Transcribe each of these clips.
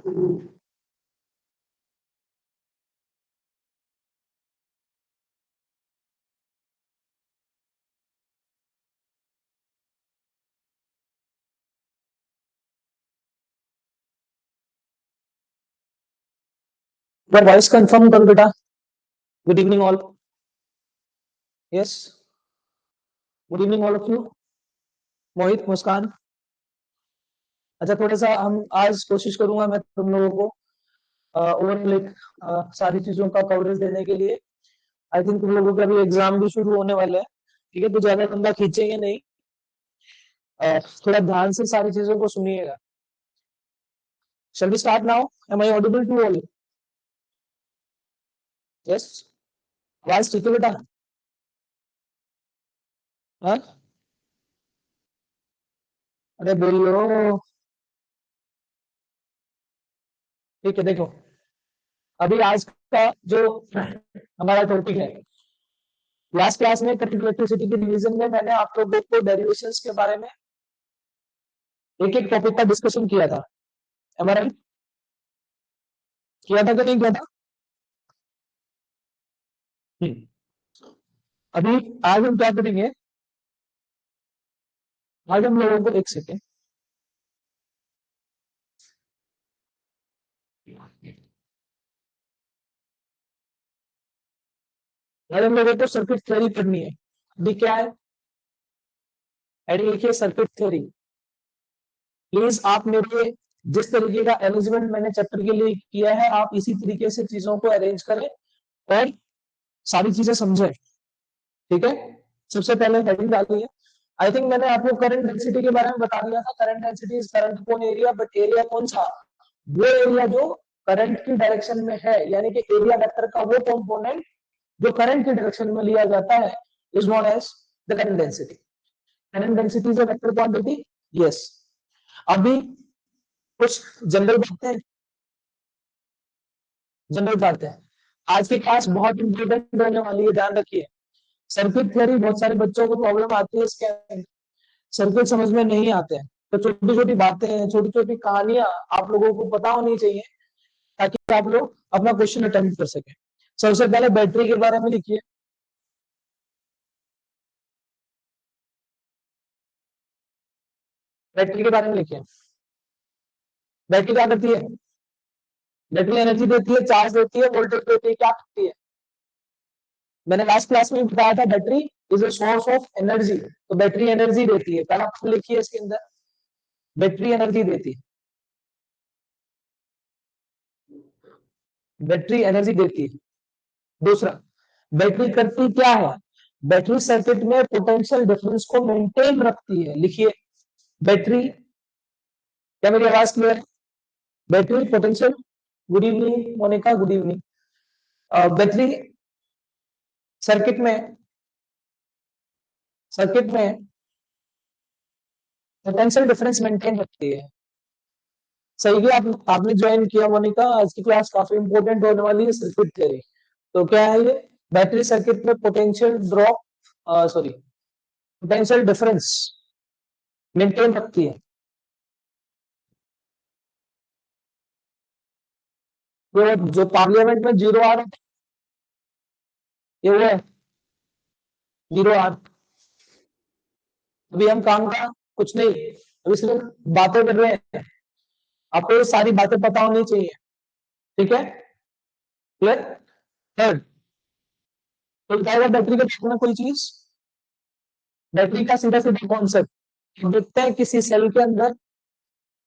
your voice confirm करो बेटा. Good evening all. Yes. Good evening all of you. मोहित, मुस्कान. अच्छा, थोड़ा सा हम आज कोशिश करूंगा मैं तुम लोगों को ओवरऑल एक सारी चीजों का कवरेज देने के लिए. आई थिंक तुम लोगों के अभी एग्जाम भी शुरू होने वाले हैं. ठीक है, तो ज्यादा लंबा खींचेंगे नहीं. थोड़ा ध्यान से सारी चीजों को सुनिएगा. Shall we start now? Am I audible to all? Yes. आवाज ठीक है बेटा? हाँ, अरे बोलो. ठीक है, देखो. अभी आज का जो हमारा टॉपिक है, लास्ट क्लास में करंट इलेक्ट्रिसिटी के डिवीजन में मैंने आप लोगों को डेरिवेशंस के बारे में एक एक टॉपिक का डिस्कशन किया था. हमारा किया था कि नहीं किया था? हम्म. अभी आज हम क्या करेंगे? आज हम लोगों को एक सेकेंड. आज हम लोगों को सर्किट थ्योरी पढ़नी है. अभी क्या है? एडी लिखिए सर्किट थ्योरी. प्लीज आप मेरे जिस तरीके का अरेंजमेंट मैंने चैप्टर के लिए किया है, आप इसी तरीके से चीजों को अरेंज करें और सारी चीजें समझें. ठीक है. सबसे पहले हेडिंग डाली है. आई थिंक मैंने आपको करंट डेंसिटी के बारे में बता दिया था. Current density is current upon area, but area कौन सा? वो एरिया जो करंट की डायरेक्शन में है, यानी कि एरिया वेक्टर का वो कंपोनेंट जो करंट की डायरेक्शन में लिया जाता है is known as the current density. Current density is a vector quantity. Yes. अभी कुछ जनरल बातें हैं. आज की क्लास बहुत इंपॉर्टेंट होने वाली है, ध्यान रखिए. सर्किट थ्योरी बहुत सारे बच्चों को प्रॉब्लम आती है इसके अंदर. सर्किट समझ में नहीं आते हैं, तो छोटी छोटी बातें हैं, छोटी छोटी कहानियां आप लोगों को पता होनी चाहिए ताकि आप लोग अपना क्वेश्चन अटेम्प्ट कर सके. सबसे पहले बैटरी के बारे में लिखिए. बैटरी के बारे में लिखिए. बैटरी क्या करती है? बैटरी एनर्जी देती है, चार्ज देती है, वोल्टेज देती है, क्या करती है? मैंने लास्ट क्लास में बताया था battery is a source of energy. तो बैटरी एनर्जी देती है. पहला आप लिखिए इसके अंदर. बैटरी एनर्जी देती है. बैटरी एनर्जी देती है. दूसरा, बैटरी करती क्या है? बैटरी सर्किट में पोटेंशियल डिफरेंस को मेंटेन रखती है. लिखिए बैटरी. क्या मेरी आवाज क्लियर है? Battery potential. Good evening Monika, good evening. Battery circuit में पोटेंशियल डिफरेंस मेंटेन रखती है. सही है. आपने ज्वाइन किया मोनिका. आज की क्लास काफी इंपॉर्टेंट होने वाली है, सर्किट थ्योरी. तो क्या है ये? बैटरी सर्किट में potential drop, sorry, potential difference maintain रखती है. ये जो पार्लियामेंट में जीरो आर, ये वो है जीरो आर. अभी हम काम का कुछ नहीं, अभी सिर्फ बातें कर रहे हैं. आपको ये सारी बातें पता होनी चाहिए. ठीक है, क्लियर? थर्ड, तो बताएगा बैटरी का देखना कोई चीज. बैटरी का सीधा सीधा कॉन्सेप्ट देखते हैं. किसी सेल के अंदर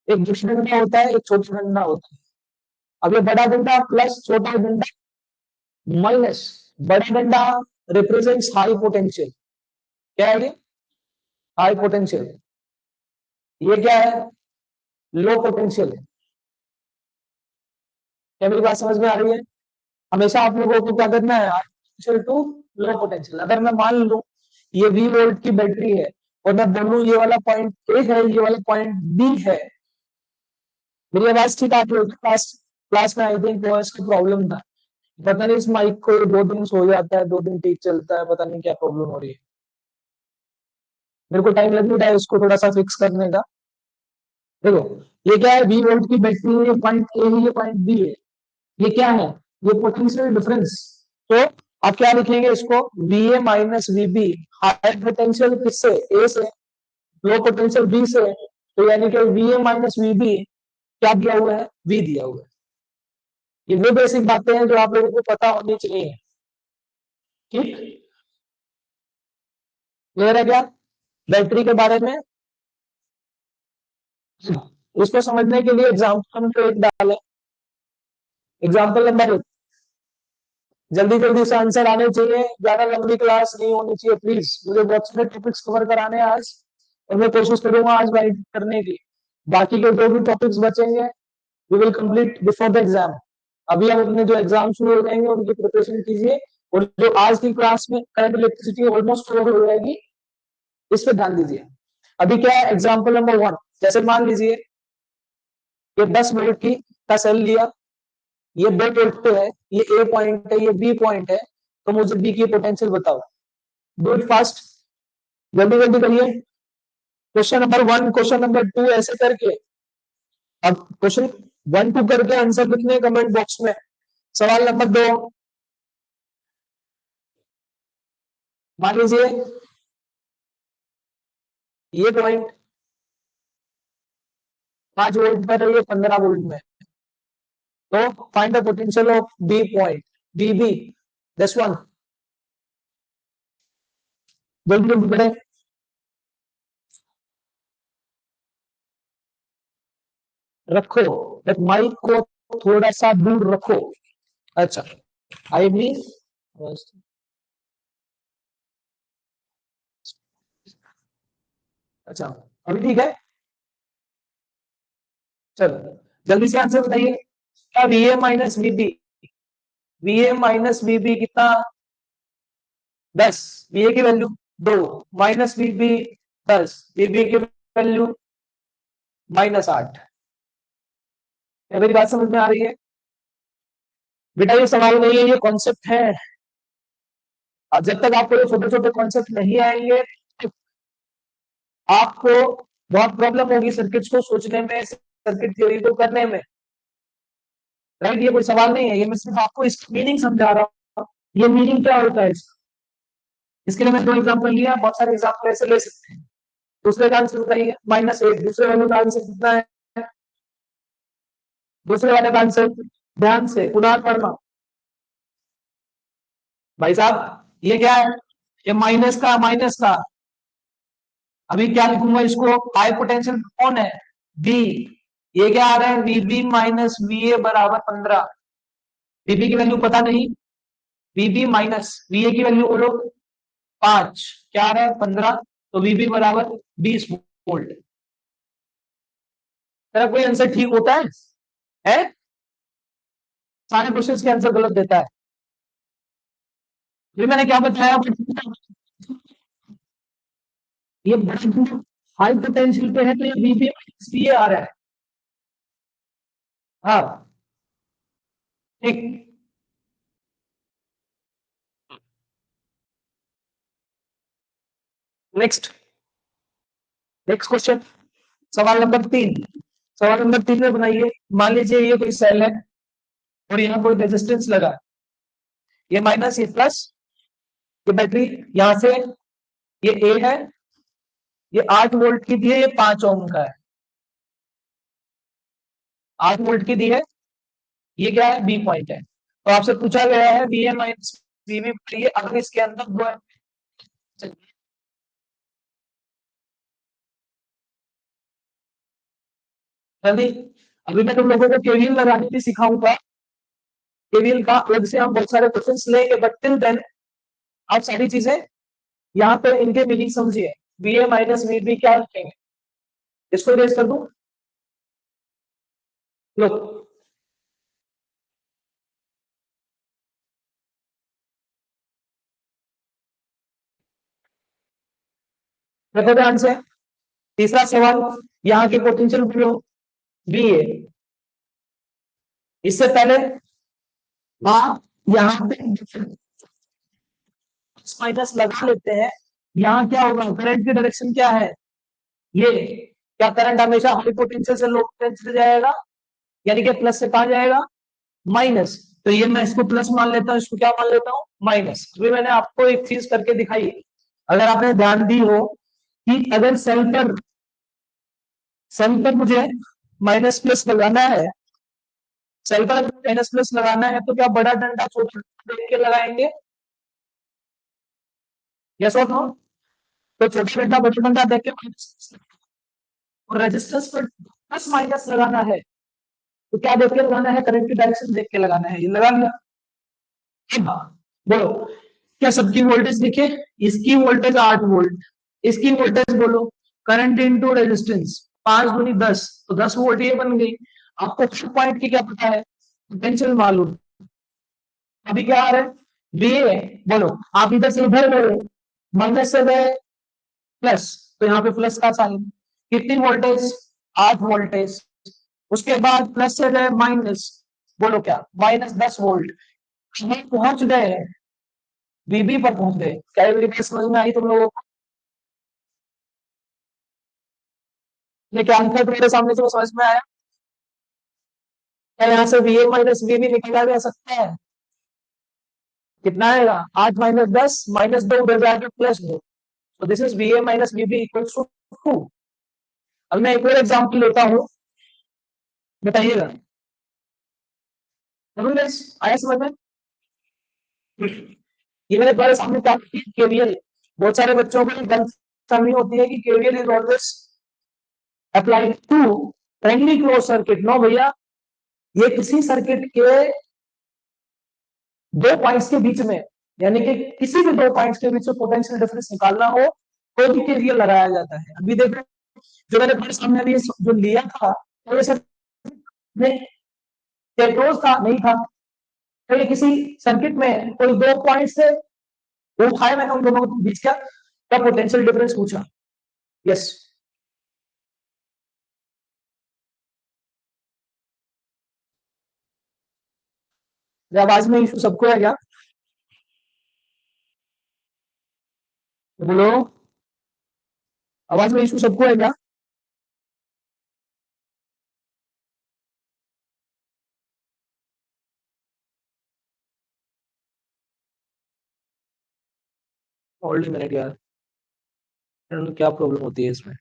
एक बड़ा डंडा होता है, एक छोटा डंडा होता है. अब ये बड़ा डंडा प्लस छोटा डंडा माइनस बड़ा डंडा रिप्रेजेंट्स हाई पोटेंशियल. क्या है ये? High potential. ये क्या है? Low potential. क्या मेरी बात समझ में आ रही है? हमेशा आप लोगों को क्या करना है? High potential to low potential. अगर मैं मान लूं ये V वोल्ट की बैटरी है और मैं बोलूं ये वाला पॉइंट ए है, ये वाला पॉइंट बी है. मेरी आवाज ठीक आती है? क्लास क्लास में आई थिंक वॉइस का प्रॉब्लम था. पता नहीं इस माइक को 2 दिन सो जाता है, 2 दिन ठीक चलता है, पता नहीं क्या प्रॉब्लम हो रही है. मेरे को टाइम लग रहा है इसको थोड़ा सा फिक्स करने का. देखो ये क्या है, 20 वोल्ट की बैटरी है, ये पॉइंट ए है, ये पॉइंट बी है, ये क्या है, ये पोटेंशियल डिफरेंस। तो आप क्या लिखेंगे इसको, we A minus VB, high potential किससे, ए से, लो पोटेंशियल बी से, तो यानी कि वी ए माइनस वीबी क्या दिया हुआ है, वी दिया हुआ है। ये वो बेसिक बातें हैं जो आप लोगों को पता होनी चाहिए। ठीक, क्लियर है क्या बैटरी के बारे में। उसको समझने के लिए एग्जाम्पल नंबर एक डालें। एग्जाम्पल नंबर एक, जल्दी जल्दी से आंसर आने चाहिए, ज्यादा लंबी क्लास नहीं होनी चाहिए प्लीज, मुझे बहुत सारे टॉपिक्स कवर कराने हैं आज, और मैं कोशिश करूंगा आज गाइड करने की। बाकी के जो भी टॉपिक्स बचेंगे we will complete before the exam. अभी हम अपने जो एग्जाम शुरू हो जाएंगे उनकी प्रिपरेशन कीजिए, और जो आज की क्लास में करंट इलेक्ट्रिसिटी ऑलमोस्ट कवर हो जाएगी, इस पर ध्यान दीजिए। अभी क्या है, एग्जाम्पल नंबर वन, जैसे मान लीजिए ये 10 वोल्ट की का सेल लिया, ये दो वोल्ट पे है, ये ए पॉइंट है, ये बी पॉइंट है, तो मुझे बी की पोटेंशियल बताओ। डू इट फास्ट, जल्दी जल्दी करिए। Question number one, question number two ऐसे करके, अब क्वेश्चन वन टू करके आंसर लिखने कमेंट बॉक्स में। सवाल नंबर दो, मान लीजिए ये पॉइंट 5 वोल्ट पर है, ये 15 वोल्ट में, तो find the potential of B point, B B, this one, जल्दी जल्दी करें। रखो, माइक को थोड़ा सा दूर रखो। अच्छा, आई मीन, अच्छा अभी ठीक है। चलो जल्दी से आंसर बताइए, क्या V A minus VB, V A minus VB कितना, 10, वी ए की वैल्यू 2, माइनस वीबी 10, वीबी की वैल्यू -8। मेरी बात समझ में आ रही है बेटा, ये सवाल नहीं है, ये कॉन्सेप्ट है। और जब तक आपको ये छोटे छोटे कॉन्सेप्ट नहीं आएंगे, आपको बहुत प्रॉब्लम होगी सर्किट्स को सोचने में, सर्किट थ्योरी को करने में। राइट, ये कोई सवाल नहीं है, ये मैं सिर्फ आपको इसकी मीनिंग समझा रहा हूँ, ये मीनिंग क्या होता है इसका। इसके लिए मैं 2 एग्जाम्पल लिया, बहुत सारे एग्जाम्पल ऐसे ले सकते हैं। दूसरे का आंसर बताइए, -8, दूसरे वाले का आंसर कितना है, दूसरे वाले का आंसर, ध्यान से पुनः पढ़ना भाई साहब, ये क्या है, ये माइनस का, अभी क्या लिखूंगा इसको, हाई पोटेंशियल कौन है, बी, ये क्या आ रहा है, वीबी माइनस वी ए बराबर 15, वीबी की वैल्यू पता नहीं, वीबी माइनस वी ए की वैल्यू बोलो 5, क्या आ रहा है 15, तो वीबी बराबर 20 वोल्ट। तेरा कोई आंसर ठीक होता है? सारे क्वेश्चन के आंसर गलत देता है। ये मैंने क्या बताया, ये हाई पोटेंशियल पे है तो ये वीबी माइनस वी ए आ रहा है। हाँ ठीक, नेक्स्ट, नेक्स्ट क्वेश्चन, सवाल नंबर 3। सवाल नंबर 3 में बनाइए, मान लीजिए ये कोई सेल है और यहाँ कोई रेजिस्टेंस लगा है, ये माइनस ये प्लस, ये बैटरी यहां से, ये ए है, ये 8 वोल्ट की दी है, ये 5 ओम का है, 8 वोल्ट की दी है, ये क्या है, बी पॉइंट है। तो आपसे पूछा गया है वी ए माइनस वीबी, अगर इसके अंदर दो है, जल्दी, अभी मैं तुम लोगों को केवीएल लगाने भी सिखाऊंगा, केवीएल का अलग से हम बहुत सारे क्वेश्चन लेंगे, बट टिल देन आप सारी चीजें यहाँ पे इनके मीनिंग समझिए। V A minus V B क्या लिखेंगे, इसको रेस कर दूं, लो देखो ध्यान से, तीसरा सवाल, यहाँ के पोटेंशियल बोलो बी ए, इससे पहले आप यहाँ पे माइनस लगा लेते हैं, यहाँ क्या होगा, करंट की डायरेक्शन क्या है, ये क्या करंट हमेशा हाई पोटेंशियल से लो पोटेंशियल जाएगा, यानी कि प्लस से कहा जाएगा माइनस। तो ये मैं इसको प्लस मान लेता हूँ, इसको क्या मान लेता हूँ माइनस। अभी मैंने आपको एक चीज करके दिखाई, अगर आपने ध्यान दी हो कि अगर सेल पर मुझे माइनस प्लस लगाना है, सेल पर माइनस प्लस लगाना है तो क्या बड़ा डंडा छोटा डंडा देख के लगाएंगे, यस और नो? तो छोटा डंडा बड़ा डंडा देख के माइनस, और रेजिस्टेंस पर प्लस माइनस लगाना है तो क्या देख के लगाना है, करंट की डायरेक्शन देख के लगाना है। ये लगा लिया। बोलो, क्या सबकी वोल्टेज दिखे? इसकी वोल्टेज 8 वोल्ट, इसकी वोल्टेज बोलो, करंट इंटू रेजिस्टेंस, 5 दूनी 10, तो 10 वोल्ट ये बन गई। आपको पॉइंट की क्या पता है, पोटेंशियल मालूम। अभी क्या आ रहा है, वी है, बोलो आप इधर से इधर गए, माइनस से गए प्लस, तो यहाँ पे प्लस का साइन। कितनी वोल्टेज, 8 वोल्टेज। उसके बाद प्लस से गए माइनस, बोलो क्या, -10 वोल्ट। हम पहुंच गए बीबी पर, पहुंच गए। क्या ये मेरी बात समझ में आई तुम लोगों को? ये क्या आंसर तुम्हारे सामने से वो समझ में आया? क्या यहाँ से वी ए माइनस वी भी निकाला जा सकता है? कितना आएगा, 8 - 10 -2 उधर जाके +2, तो this is V A minus V B equals to 2। अब मैं एक और एग्जाम्पल लेता हूँ, बताइएगा। आया समझ में? ये मैंने तुम्हारे सामने क्या केवीएल, बहुत सारे बच्चों को गलतफहमी होती है कि KVL is always applied to only close circuit. No भैया, ये किसी सर्किट के दो पॉइंट्स के बीच में, यानी कि किसी भी दो पॉइंट्स के बीच में पोटेंशियल डिफरेंस निकालना हो तो भी केवीएल लगाया जाता है। अभी देखो, जो मैंने तुम्हारे सामने अभी जो लिया था, तो ये सर क्लोज था नहीं था, तो ये किसी सर्किट में कोई दो पॉइंट से वो उठाए, मैंने उन दोनों के बीच का पोटेंशियल डिफरेंस पूछा। यस, आवाज में इशू सबको है क्या? बोलो, आवाज में इशू सबको है क्या? होल्ड मिनट यार, क्या प्रॉब्लम होती है इसमें?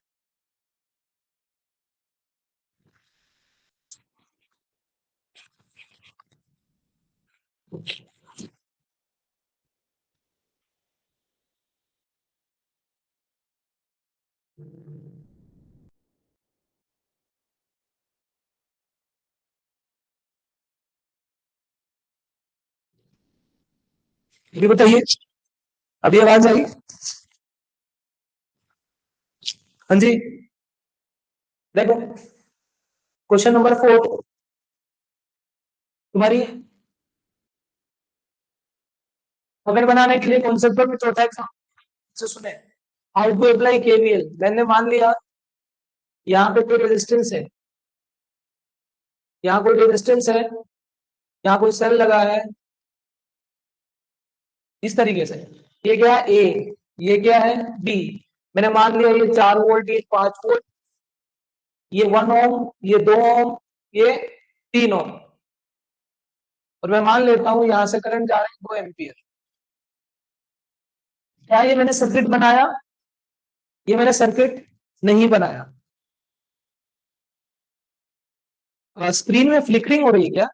ये बताइए, अभी आवाज आई? हाँ जी, देखो क्वेश्चन नंबर 4 तुम्हारी पकड़ बनाने के लिए कॉन्सेप्ट पर चौथा एग्जाम्पल से सुने। How to apply KVL. मैंने मान लिया यहाँ पे कोई रेजिस्टेंस है, यहाँ कोई रेजिस्टेंस है, यहाँ कोई सेल लगा है इस तरीके से। ये क्या है ए, ये क्या है बी। मैंने मान लिया ये 4 वोल्ट, ये 5 वोल्ट, ये 1 ओम, ये 2 ओम, ये 3 ओम, और मैं मान लेता हूं यहां से करंट जा रहा है 2 एम्पियर। क्या ये मैंने सर्किट बनाया? ये मैंने सर्किट नहीं बनाया। स्क्रीन में फ्लिकरिंग हो रही है क्या?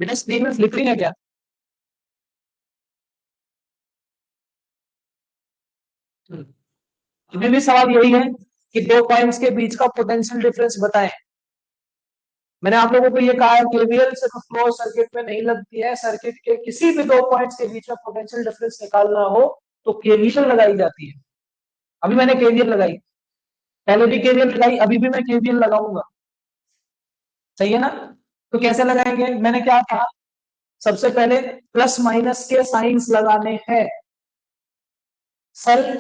बेटा स्क्रीन में फ्लिकरिंग है क्या? अभी भी सवाल यही है कि दो पॉइंट्स के बीच का पोटेंशियल डिफरेंस बताएं। मैंने आप लोगों को ये कहा है केवीएल सिर्फ क्लोज सर्किट में नहीं लगती है, सर्किट के किसी भी दो पॉइंट्स के बीच में पोटेंशियल डिफरेंस निकालना हो तो केवीएल लगाई जाती है। अभी मैंने केवीएल लगाई, पहले भी केवीएल लगाई, अभी भी मैं केवीएल लगाऊंगा। सही है ना? तो कैसे लगाएंगे, मैंने क्या कहा, सबसे पहले प्लस माइनस के साइंस लगाने हैं। सर,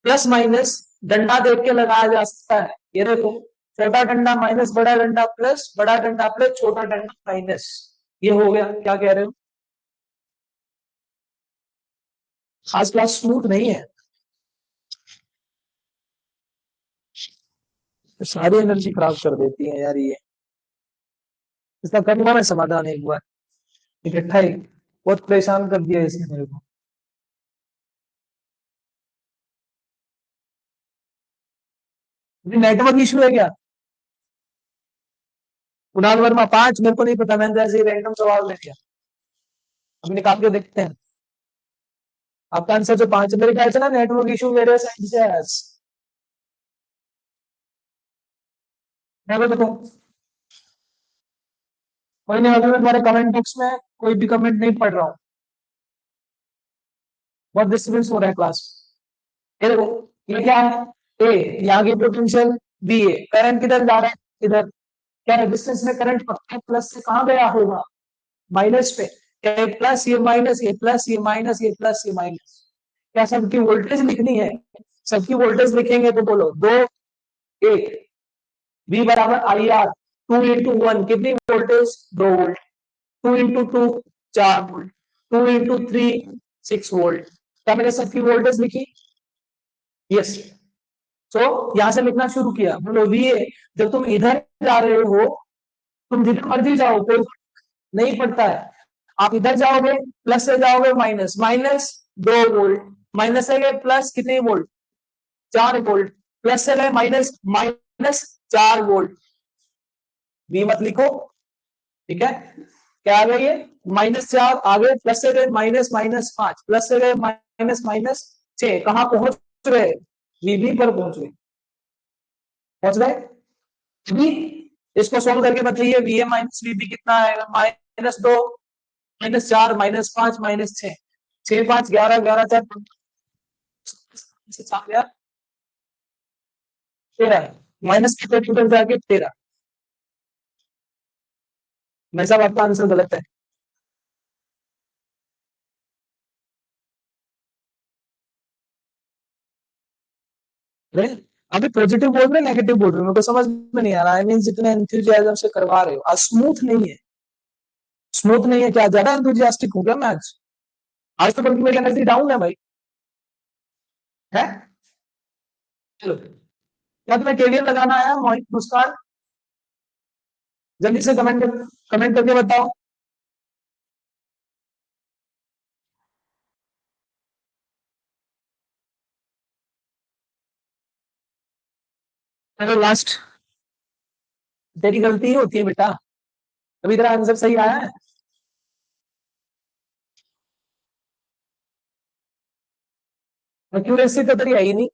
प्लस माइनस डंडा देख के लगाया जा सकता है। ये देखो, छोटा डंडा माइनस बड़ा डंडा प्लस, बड़ा डंडा प्लस छोटा डंडा माइनस, ये हो गया। क्या कह रहे हो? खास क्लास स्मूथ नहीं है। सारी एनर्जी खराब कर देती है यार ये। इसका करूंगा मैं समाधान एक बार, इकट्ठा ही। बहुत परेशान कर दिया इसने मेरे को। नेटवर्क इशू है क्या? कुणाल वर्मा 5, मेरे को नहीं पता, मैंने तो ऐसे ही रैंडम सवाल ले लिया। अब निकाल के देखते हैं। आपका आंसर जो 5 मेरे ख्याल से ना, नेटवर्क इशू मेरे साइड से है। मैं बताऊं? कोई नहीं, अगर मैं तुम्हारे कमेंट बॉक्स में कोई भी कमेंट नहीं पढ़ रहा हूँ। बहुत डिस्टर्बेंस हो रहा है क्लास। ये देखो, ये क्या है? ए, यहाँ की पोटेंशियल बी है, करंट किधर जा रहा है? इधर। क्या रेजिस्टेंस में करंट पक्का प्लस से कहां गया होगा? माइनस पे। ये प्लस, ये माइनस, ये प्लस, ये माइनस, ये प्लस, ये माइनस। क्या सबकी वोल्टेज लिखनी है? सबकी वोल्टेज लिखेंगे तो बोलो, दो, एक। V बराबर आई आर, 2 into 1 कितनी voltage? 2 volt. 2 into 2, 4 volt. 2 into 3, 6 volt. क्या मैंने सबकी वोल्टेज लिखी? यस। सो यहां से लिखना शुरू किया, बोलो VA। जब तुम इधर जा रहे हो, तुम जिधर मर्जी जाओ, कोई नहीं पड़ता है। आप इधर जाओगे, प्लस से जाओगे माइनस, माइनस 2 वोल्ट, माइनस से गए प्लस कितने वोल्ट? 4 वोल्ट। प्लस से गए माइनस, माइनस 4 वोल्ट। V मत लिखो, ठीक है? क्या आ गया ये? -4 आगे, प्लस से गए माइनस, -5, प्लस से गए माइनस, -6, कहां पहुंच रहे? VB पर पहुंच रहे। पहुंच गए? भी। इसको सोल्व करके बताइए, VA माइनस VB कितना आएगा? -2, -4, -5, -6। 6, 5, 11, 11, 4, 13। माइनस कितने टोटल जाके? 13। मेरे साहब आपका आंसर गलत है। अरे, अभी पॉजिटिव बोल रहे नेगेटिव बोल रहे हो, मेरे को समझ में नहीं आ रहा। आई मीन जितने एंथुजियाज्म से करवा रहे हो, आज स्मूथ नहीं है। स्मूथ नहीं है क्या? ज्यादा एंथुजियास्टिक हूँ क्या मैं आज? आज तो बल्कि मेरी एनर्जी डाउन है भाई। है? चलो, क्या तुम्हें केवीएल लगाना आया मोहित मुस्कान? जल्दी से कमेंट करके बताओ। चलो लास्ट। तेरी गलती ही होती है बेटा। अभी तेरा आंसर सही आया है। एक्यूरेसी तो तेरी है ही नहीं,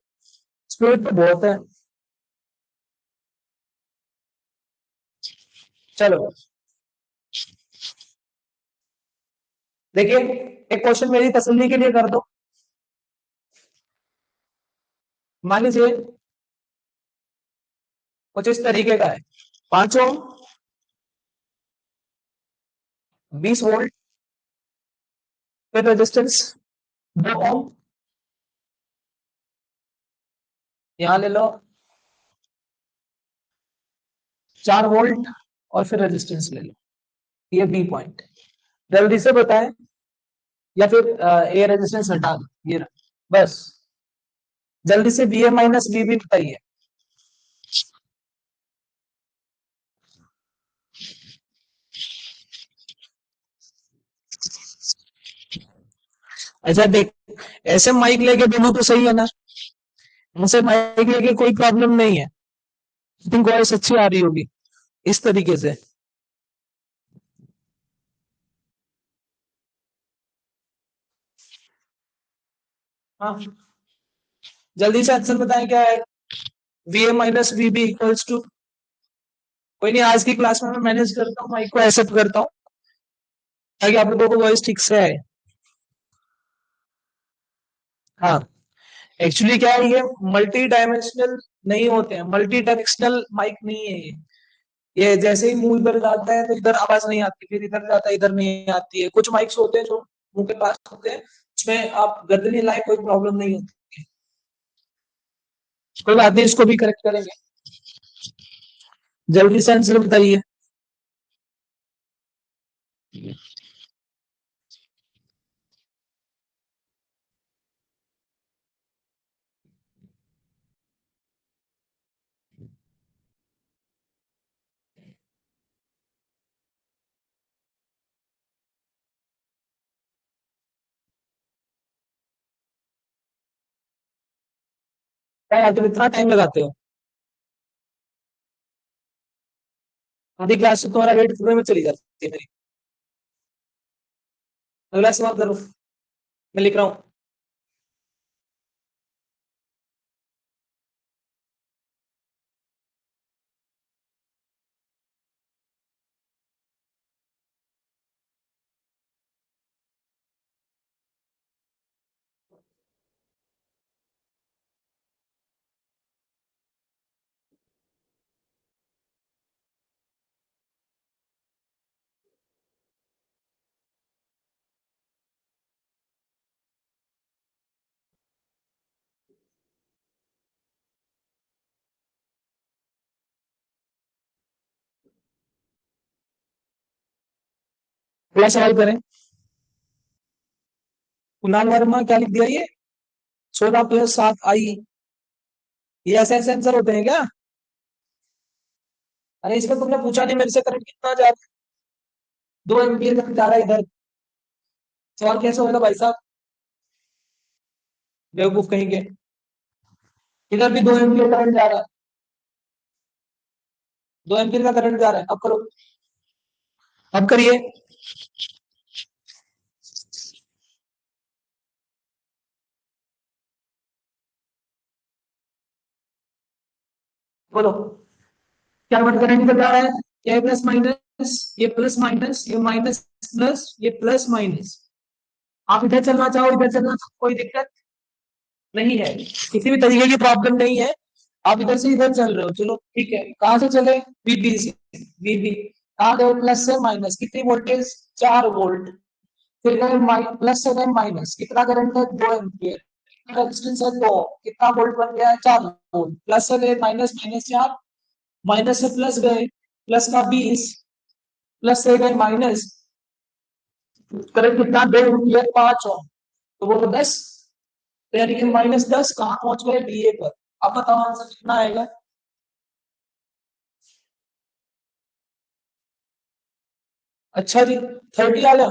स्पीड तो बहुत है। चलो देखिए, एक क्वेश्चन मेरी तसल्ली के लिए कर दो। मान लीजिए कुछ इस तरीके का है। 5 ओम, 20 वोल्ट, फिर रेजिस्टेंस 2 ओम, यहां ले लो 4 वोल्ट, और फिर रेजिस्टेंस ले लो। ये बी पॉइंट। जल्दी से बताएं, या फिर ए रेजिस्टेंस हटा दो, ये रहा। बस जल्दी से बी ए माइनस बी भी बताइए। अच्छा देख, ऐसे माइक लेके दोनों तो सही है ना? ऐसे माइक लेके कोई प्रॉब्लम नहीं है। थिंक वॉइस अच्छी आ रही होगी इस तरीके से। हाँ, जल्दी से आंसर बताएं क्या है? V A minus V B equals to. कोई नहीं, आज की क्लास में मैं मैनेज करता हूँ, माइक को ऐसे करता हूँ ताकि आप लोगों को वॉइस ठीक से आए। हाँ, एक्चुअली क्या है, ये मल्टी डायमेंशनल नहीं होते हैं, मल्टी डायरेक्शनल माइक नहीं है ये। ये जैसे ही मुंह इधर जाता है तो इधर आवाज नहीं आती, फिर इधर जाता है इधर नहीं आती है। कुछ माइक्स होते हैं जो मुंह के पास होते हैं, उसमें आप गर्दन हिलाए कोई प्रॉब्लम नहीं होती है। कोई बात नहीं, इसको भी करेक्ट करेंगे। जल्दी से आंसर बताइए। क्या यार तुम इतना टाइम लगाते हो? आधी क्लास से तुम्हारा वेट पूरे में चली जाती है मेरी। अगला सवाल करो, मैं लिख रहा हूँ। अगला सवाल करें। कुणाल वर्मा क्या लिख दिया ये? 16+7 i। ये ऐसे ऐसे आंसर होते हैं क्या? अरे इसमें तुमने पूछा नहीं मेरे से करंट कितना जा रहा है। 2 एम्पियर करंट जा रहा है इधर। सवाल कैसे होगा भाई साहब? बेवकूफ कहीं के। इधर भी 2 एम्पियर करंट जा रहा है। 2 एम्पियर का करंट जा रहा है। अब करो, अब करिए। बोलो, क्या वर्ड करंट निकल जा रहा है? ये प्लस माइनस, ये प्लस माइनस, ये माइनस प्लस, ये प्लस माइनस। आप इधर चलना चाहो, इधर चलना चाहो, कोई दिक्कत नहीं है, किसी भी तरीके की प्रॉब्लम नहीं है। आप इधर से इधर चल रहे हो, चलो ठीक है। कहां से चले? वीबी से। वीबी कहां गए? प्लस से माइनस, कितनी वोल्टेज? 4 वोल्ट। फिर गए प्लस से गए माइनस, कितना करंट है? 2 एम्पियर। रेजिस्टेंस है 2, कितना वोल्ट बन गया है? 4 वोल्ट। प्लस से गए माइनस, माइनस 4, माइनस से प्लस गए, प्लस का 20, प्लस से गए माइनस, करंट कितना? 2 एम्पियर, 5 ओम, तो वो 10। तो यानी कि -10 कहाँ पहुंच गए? डीए पर। अब बताओ आंसर कितना आएगा? अच्छा जी, 30 आ गया।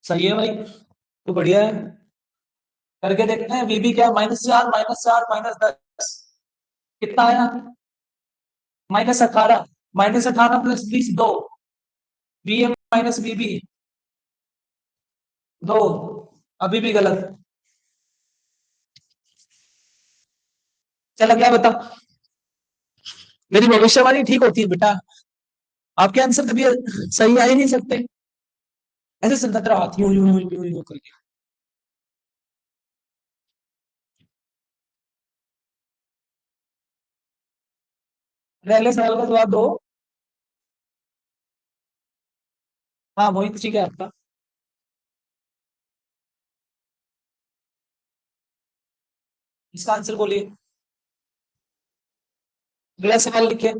सही है भाई, तो बढ़िया है। करके देखते हैं। बीबी क्या? -4, -4, -10, कितना आया? -18। -18 प्लस 20, 2। बी एम माइनस बीबी, 2। अभी भी गलत। चला क्या बता? मेरी भविष्यवाणी ठीक होती है बेटा। आपके आंसर कभी सही आ ही नहीं सकते। ऐसे संतत रहा हाथ यूं यूं यूं यूं यूं करके। पहले सवाल का जवाब दो। हाँ मोहित ठीक है आपका। इसका आंसर बोलिए। अगला सवाल लिखिए।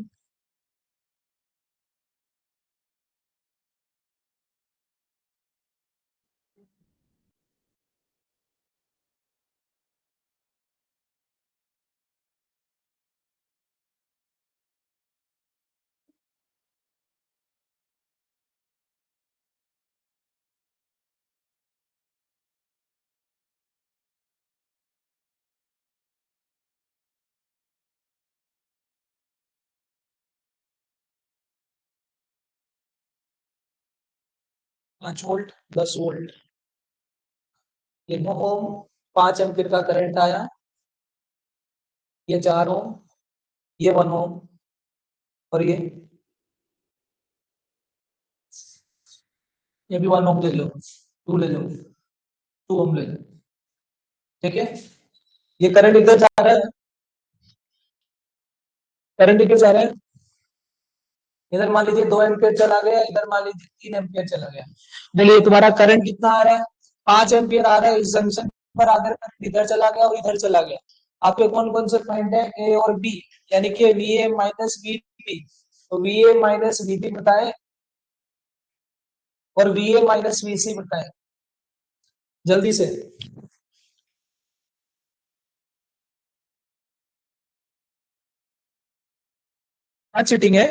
पांच वोल्ट, 10 वोल्ट, ये 9 ओम, 5 एम्पीयर का करंट आया। ये 4 ओम, ये 1 ओम, और ये भी 1 ओम ले लो, 2 ले लो, 2 ओम ले लो। ठीक है, ये करंट इधर जा रहा है। करंट इधर जा रहा है। इधर मान लीजिए 2 एम्पियर चला गया, इधर मान लीजिए 3 एम्पियर चला गया। बोलिए तुम्हारा करंट कितना आ रहा है? 5 एम्पियर आ रहा है इस जंक्शन पर आकर, करंट इधर चला गया और इधर चला गया। आपके कौन कौन से पॉइंट है? ए और बी, यानी कि V A minus V B. तो V A minus V B बताए, और V A minus V C बताए, जल्दी से। हाँ चीटिंग है।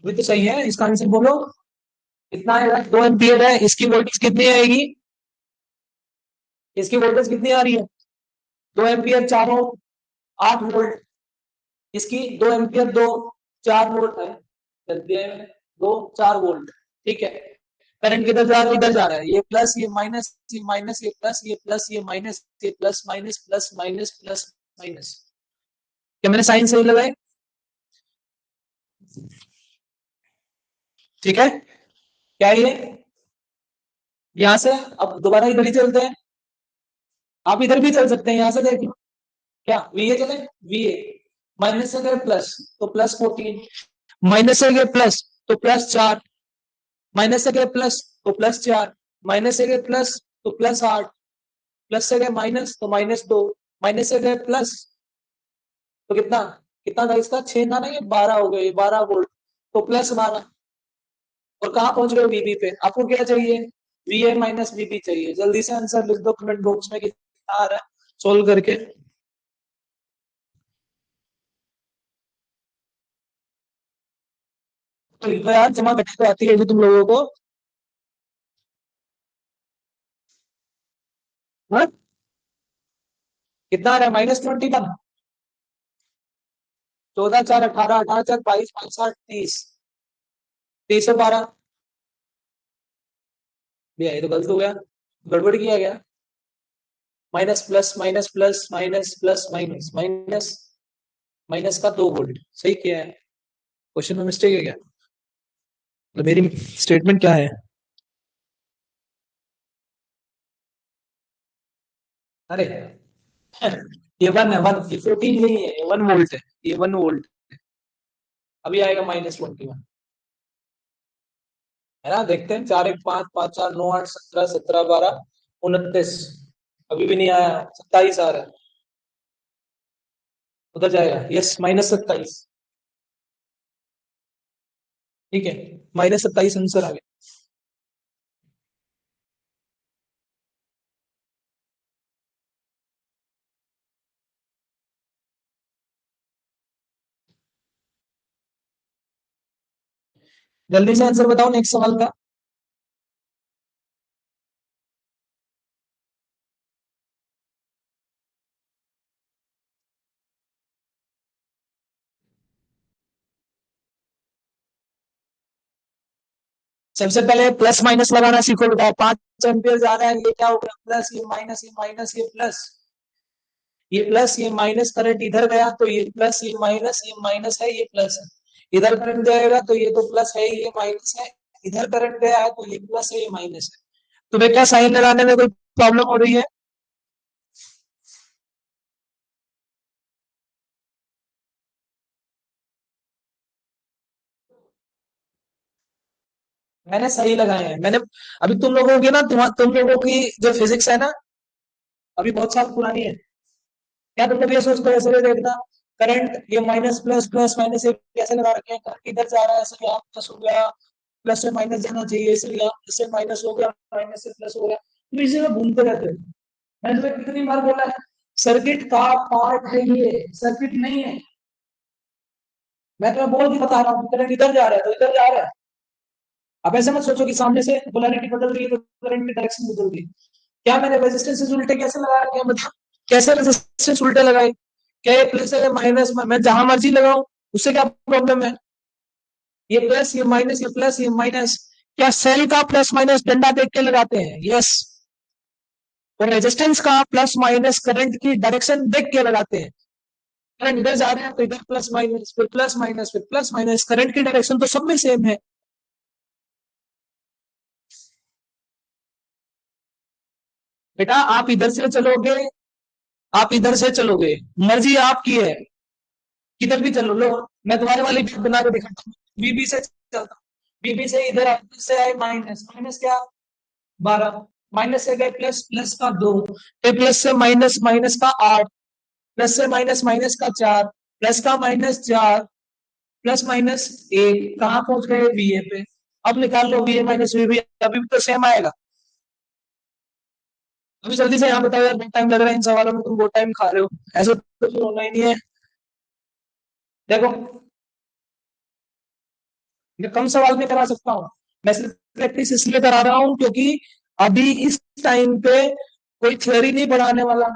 भी तो सही है, इसका आंसर बोलो। कितना है? 2 एम्पियर है, इसकी वोल्टेज कितनी आएगी? इसकी वोल्टेज कितनी आ रही है? 2 एम्पियर 4 ओम 8 वोल्ट, इसकी 2 एम्पियर 4 वोल्ट है, 2 4 वोल्ट, ठीक है। करंट किधर जा रहा है, इधर जा रहा है, ये प्लस ये माइनस ये माइनस ये प्लस ये प्लस ये माइनस ये plus minus plus minus plus minus. क्या मैंने साइन सही लगाए? ठीक है, क्या ये यहां से अब दोबारा इधर ही चलते हैं, आप इधर भी चल सकते हैं, यहां से देखिए क्या वी ए चले, वी ए माइनस से गए प्लस तो प्लस 14, माइनस से गए प्लस तो प्लस 4, माइनस से गए प्लस तो प्लस 4, माइनस से गए प्लस तो प्लस 8, प्लस से गए माइनस तो -2, माइनस से गए प्लस तो कितना कितना था इसका 6 था ना, ये 12 हो गए, 12 वोल्ट, तो +12। और कहाँ पहुंच गए, वीबी पे। आपको क्या चाहिए, वी ए माइनस वीबी चाहिए। जल्दी से आंसर लिख दो कमेंट बॉक्स में कितना आ रहा है सोल्व करके। तो यार जमा घटे तो आती है तुम लोगों को। हाँ? कितना आ रहा है, -21, 14 4 18, 18 4 22, 5 8 30, 312। भैया ये तो गलत हो गया, गड़बड़ किया गया। Minus plus minus plus minus plus minus minus minus का 2 वोल्ट सही किया है। क्वेश्चन में मिस्टेक है क्या, तो मेरी स्टेटमेंट क्या है? अरे ये 1 है, 1, ये 14 नहीं है, ये 1 वोल्ट है, ये 1 वोल्ट। अभी आएगा -21, है ना। देखते हैं, 4 1 5 5 4 9 8 17 17 12 29, अभी भी नहीं आया, 27 आ रहा है, उधर जाएगा, यस -27, ठीक है, -27 आंसर आ गया। जल्दी से आंसर बताओ नेक्स्ट सवाल का। सबसे पहले प्लस माइनस लगाना सीखो बेटा, 5 एम्पियर जा रहा है, ये क्या हो गया, प्लस ये माइनस ये माइनस ये प्लस, ये प्लस ये माइनस, करंट इधर गया तो ये प्लस ये माइनस है ये प्लस है, इधर करंट जाएगा तो ये तो प्लस है ये माइनस है, इधर करंट गया है तो ये प्लस है ये माइनस है। तुम्हें क्या साइन लगाने में कोई प्रॉब्लम हो रही है? मैंने सही लगाए हैं, मैंने अभी तुम लोगों की ना, तुम लोगों की जो फिजिक्स है ना, अभी बहुत साल पुरानी है। क्या तुम लोग ये सोचते हो ऐसे भी देखना, करंट ये माइनस प्लस प्लस माइनस ये कैसे लगा रखे हैं, करंट इधर जा रहा है, ऐसे यहाँ प्लस हो गया, प्लस से माइनस जाना चाहिए, इसलिए यहाँ प्लस से माइनस हो गया, माइनस से प्लस हो गया, तुम इसी में घूमते रहते हो। मैंने तुम्हें कितनी बार बोला है, सर्किट का पार्ट है ये, सर्किट नहीं है। मैं तुम्हें बोल के बता रहा हूँ, करंट इधर जा रहा है तो इधर जा रहा है। अब ऐसे मत सोचो कि सामने से पोलैरिटी बदल रही है तो करंट की डायरेक्शन बदल रही है। क्या मैंने रेजिस्टेंस उल्टे कैसे लगाया, क्या मतलब कैसे रेजिस्टेंस उल्टे लगाए, क्या ये प्लस है माइनस, मैं जहां मर्जी लगाऊं उससे क्या प्रॉब्लम है। ये प्लस ये माइनस ये प्लस ये माइनस, क्या सेल का प्लस माइनस डंडा देख के लगाते हैं, यस। और रेजिस्टेंस का प्लस माइनस करंट की डायरेक्शन देख के लगाते हैं। करंट इधर जा रहे हैं तो इधर प्लस माइनस फिर प्लस माइनस फिर प्लस माइनस, करंट की डायरेक्शन तो सब में सेम है। बेटा आप इधर से चलोगे, आप इधर से चलोगे, मर्जी आपकी है, किधर भी चलो लो। मैं तुम्हारे वाली बात बना के दिखाता हूँ, बीबी से चलता हूँ, बीबी से इधर से आए माइनस, माइनस क्या 12, माइनस से गए प्लस, प्लस का 2, फिर प्लस से माइनस, माइनस का 8, प्लस से माइनस, माइनस का 4, प्लस का -4, प्लस माइनस 1, कहाँ पहुंच गए बीए पे। अब निकाल लो बीए माइनस बीबी, अभी भी तो सेम आएगा। अभी जल्दी से यहाँ बताओ यार, बहुत टाइम लग रहा है इन सवालों में, तुम बहुत टाइम खा रहे हो, ऐसा तो होना ही नहीं है। देखो मैं कम सवाल में करा सकता हूँ, मैं सिर्फ प्रैक्टिस इसलिए करा रहा हूँ क्योंकि अभी इस टाइम पे कोई थ्योरी नहीं पढ़ाने वाला।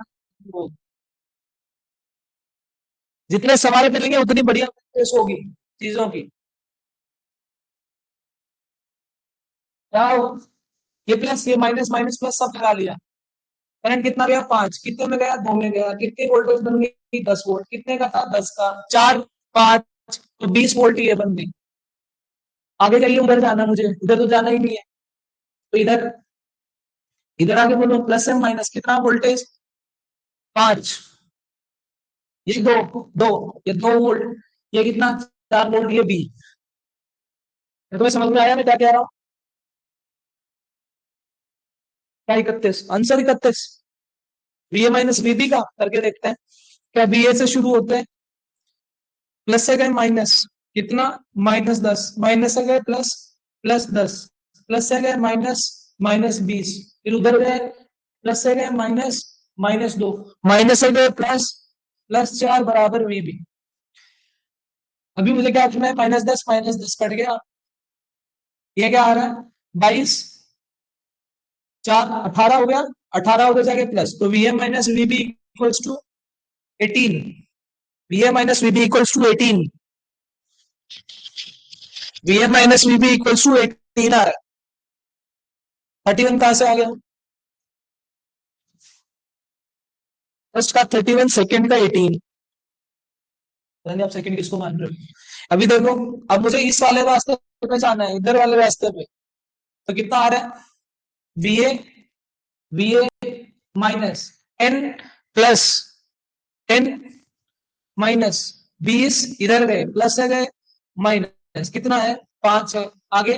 जितने सवाल मिलेंगे उतनी बढ़िया प्रैक्टिस होगी चीजों की। क्या हो, ये प्लस ये माइनस माइनस प्लस सब लगा लिया। करंट कितना गया 5, कितने में गया 2 में गया, कितने वोल्टेज बन गई 10 वोल्ट, कितने का था 10 का, 4 5 तो 20 वोल्ट ही है बन गई। आगे जाइए, उधर जाना, मुझे इधर तो जाना ही नहीं है, तो इधर इधर आगे बोलो प्लस एम माइनस कितना वोल्टेज 5, ये दो ये 2 वोल्ट, ये कितना 4 वोल्ट, ये बी। तुम्हें समझ में आया मैं क्या कह रहा हूँ? क्या 31 आंसर 31, बी ए माइनस बीबी का करके देखते हैं। क्या बी ए से शुरू होते हैं, प्लस से गए माइनस कितना -10, माइनस से गए प्लस +10, प्लस से गए माइनस -20, फिर उधर गए प्लस से गए माइनस -2, माइनस से गए प्लस +4 बराबर वीबी। अभी मुझे क्या करना है, -10 कट गया, ये क्या आ रहा है 22, 4 18 हो गया, 18 हो गया जाके प्लस, तो V M minus V B equals to 18, V M minus V B equals to 18, V M minus V B equals to 18 आ रहा है। 31 कहां से आ गया, फर्स्ट का 31, सेकंड का 18, आप सेकंड किसको मान रहे हो? अभी देखो, अब मुझे इस वाले रास्ते पे जाना है, इधर वाले रास्ते पे, तो कितना आ रहा है V A minus N plus 10 minus 20, इधर गए प्लस से गए माइनस कितना है 5 है, आगे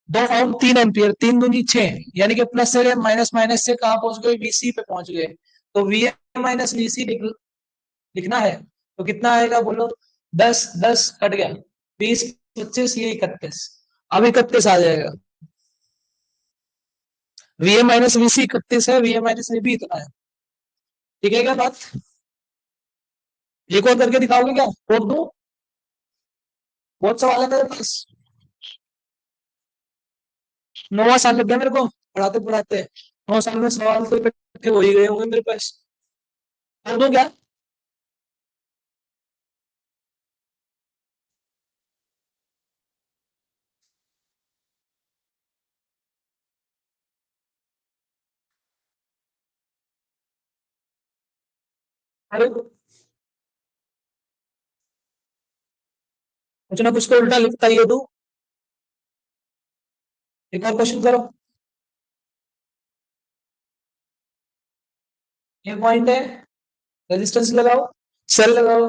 2 और 3 एम्पियर, 3 दूनी 6, यानी कि प्लस से गए माइनस, माइनस से कहां पहुंच गए वीसी पे पहुंच गए, तो वी ए माइनस वीसी लिखना है, तो कितना आएगा बोलो, 10 10 कट गया, 20 25, ये 31, अब 31 आ जाएगा, वी ए माइनस वीसी 31 है, वी ए माइनस वी भी इतना है। ठीक है क्या बात, एक और करके दिखाओगे क्या, और दो, बहुत सवाल है मेरे पास, 9वां साल लग गया मेरे को पढ़ाते पढ़ाते, 9 साल में सवाल तो इकट्ठे हो ही गए होंगे मेरे पास, कर दो क्या? अरे कुछ ना कुछ तो उल्टा लिखता ही है तू, एक और क्वेश्चन करो। ये पॉइंट है, रेजिस्टेंस लगाओ, सेल लगाओ,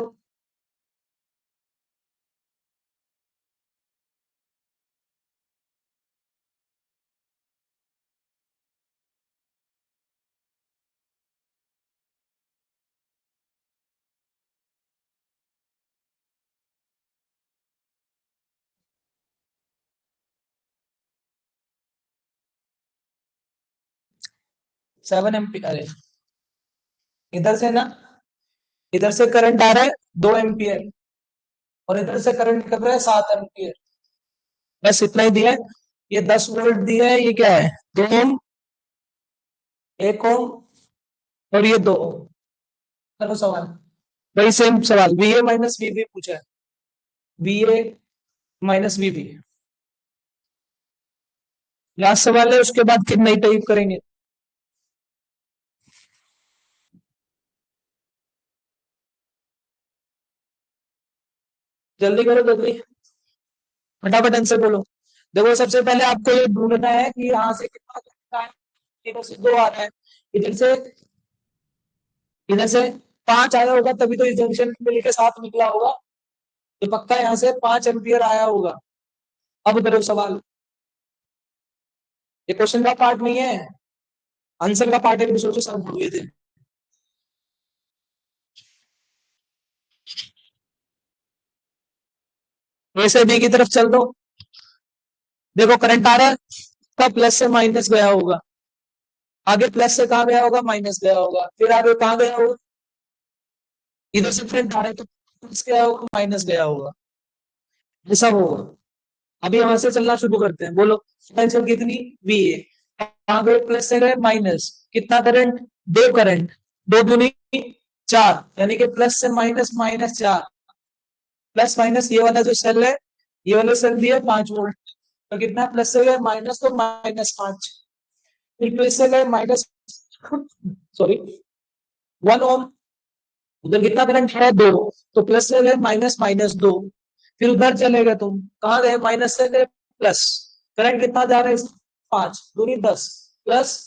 7 एम्पियर, अरे इधर से ना, इधर से करंट आ रहा है 2 एम्पियर, और इधर से करंट निकल रहा है 7 एम्पियर, बस इतना ही दिया है, ये 10 वोल्ट दिया है, ये क्या है 2 ओम, 1 ओम, और ये 2 ओम। करो सवाल, वही सेम सवाल, V A minus V B पूछा है, V A minus V B, last सवाल है, उसके बाद फिर नई टाइप करेंगे। जल्दी करो जल्दी, फटाफट आंसर बोलो। देखो सबसे पहले आपको ये ढूंढना है कि यहाँ से कितना करंट है, इधर से 2 आ रहा है, इधर से इधर से 5 आया होगा, तभी तो इस जंक्शन में मिलकर 7 निकला होगा, तो पक्का यहाँ से 5 एम्पियर आया होगा। अब करो सवाल, ये क्वेश्चन का पार्ट नहीं है, आंसर का पार्ट है, भी सोचो सब हुए थे। वैसे बी की तरफ चल दो, देखो करंट आ रहा है, कब प्लस से माइनस गया होगा, आगे प्लस से कहा गया होगा माइनस गया होगा, फिर आगे कहाँ गया होगा, इधर से करंट आ रहा है तो प्लस गया होगा माइनस गया होगा, ऐसा होगा। अभी यहां से चलना शुरू करते हैं, बोलो पोटेंशियल कितनी वी ए, कहां गए प्लस से गए माइनस, कितना करंट 2 करंट, 2 दूनी 4, यानी कि प्लस से माइनस, माइनस 4, प्लस माइनस ये वाला जो सेल है, ये वाला सेल भी है 5 वोल्ट, तो कितना प्लस से गए माइनस, तो -5, फिर प्लस से गए माइनस, सॉरी 1 ओम, उधर कितना करंट है 2, तो प्लस से गए माइनस, -2, फिर उधर चले गए, तुम कहाँ गए, माइनस से गए प्लस, करंट कितना जा रहा है, 5 दूनी 10, +10,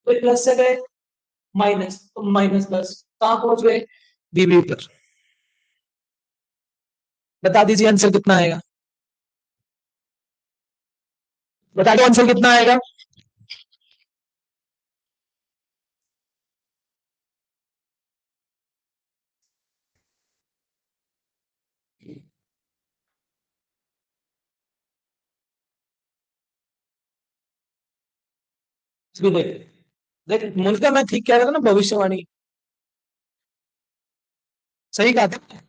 फिर प्लस से गए माइनस, तो -10, कहाँ पहुंच गए, बीबी पर। बता दीजिए आंसर कितना आएगा, बता दो आंसर कितना आएगा। देख देख मुझे, मैं ठीक कह रहा था ना, भविष्यवाणी सही कहा था।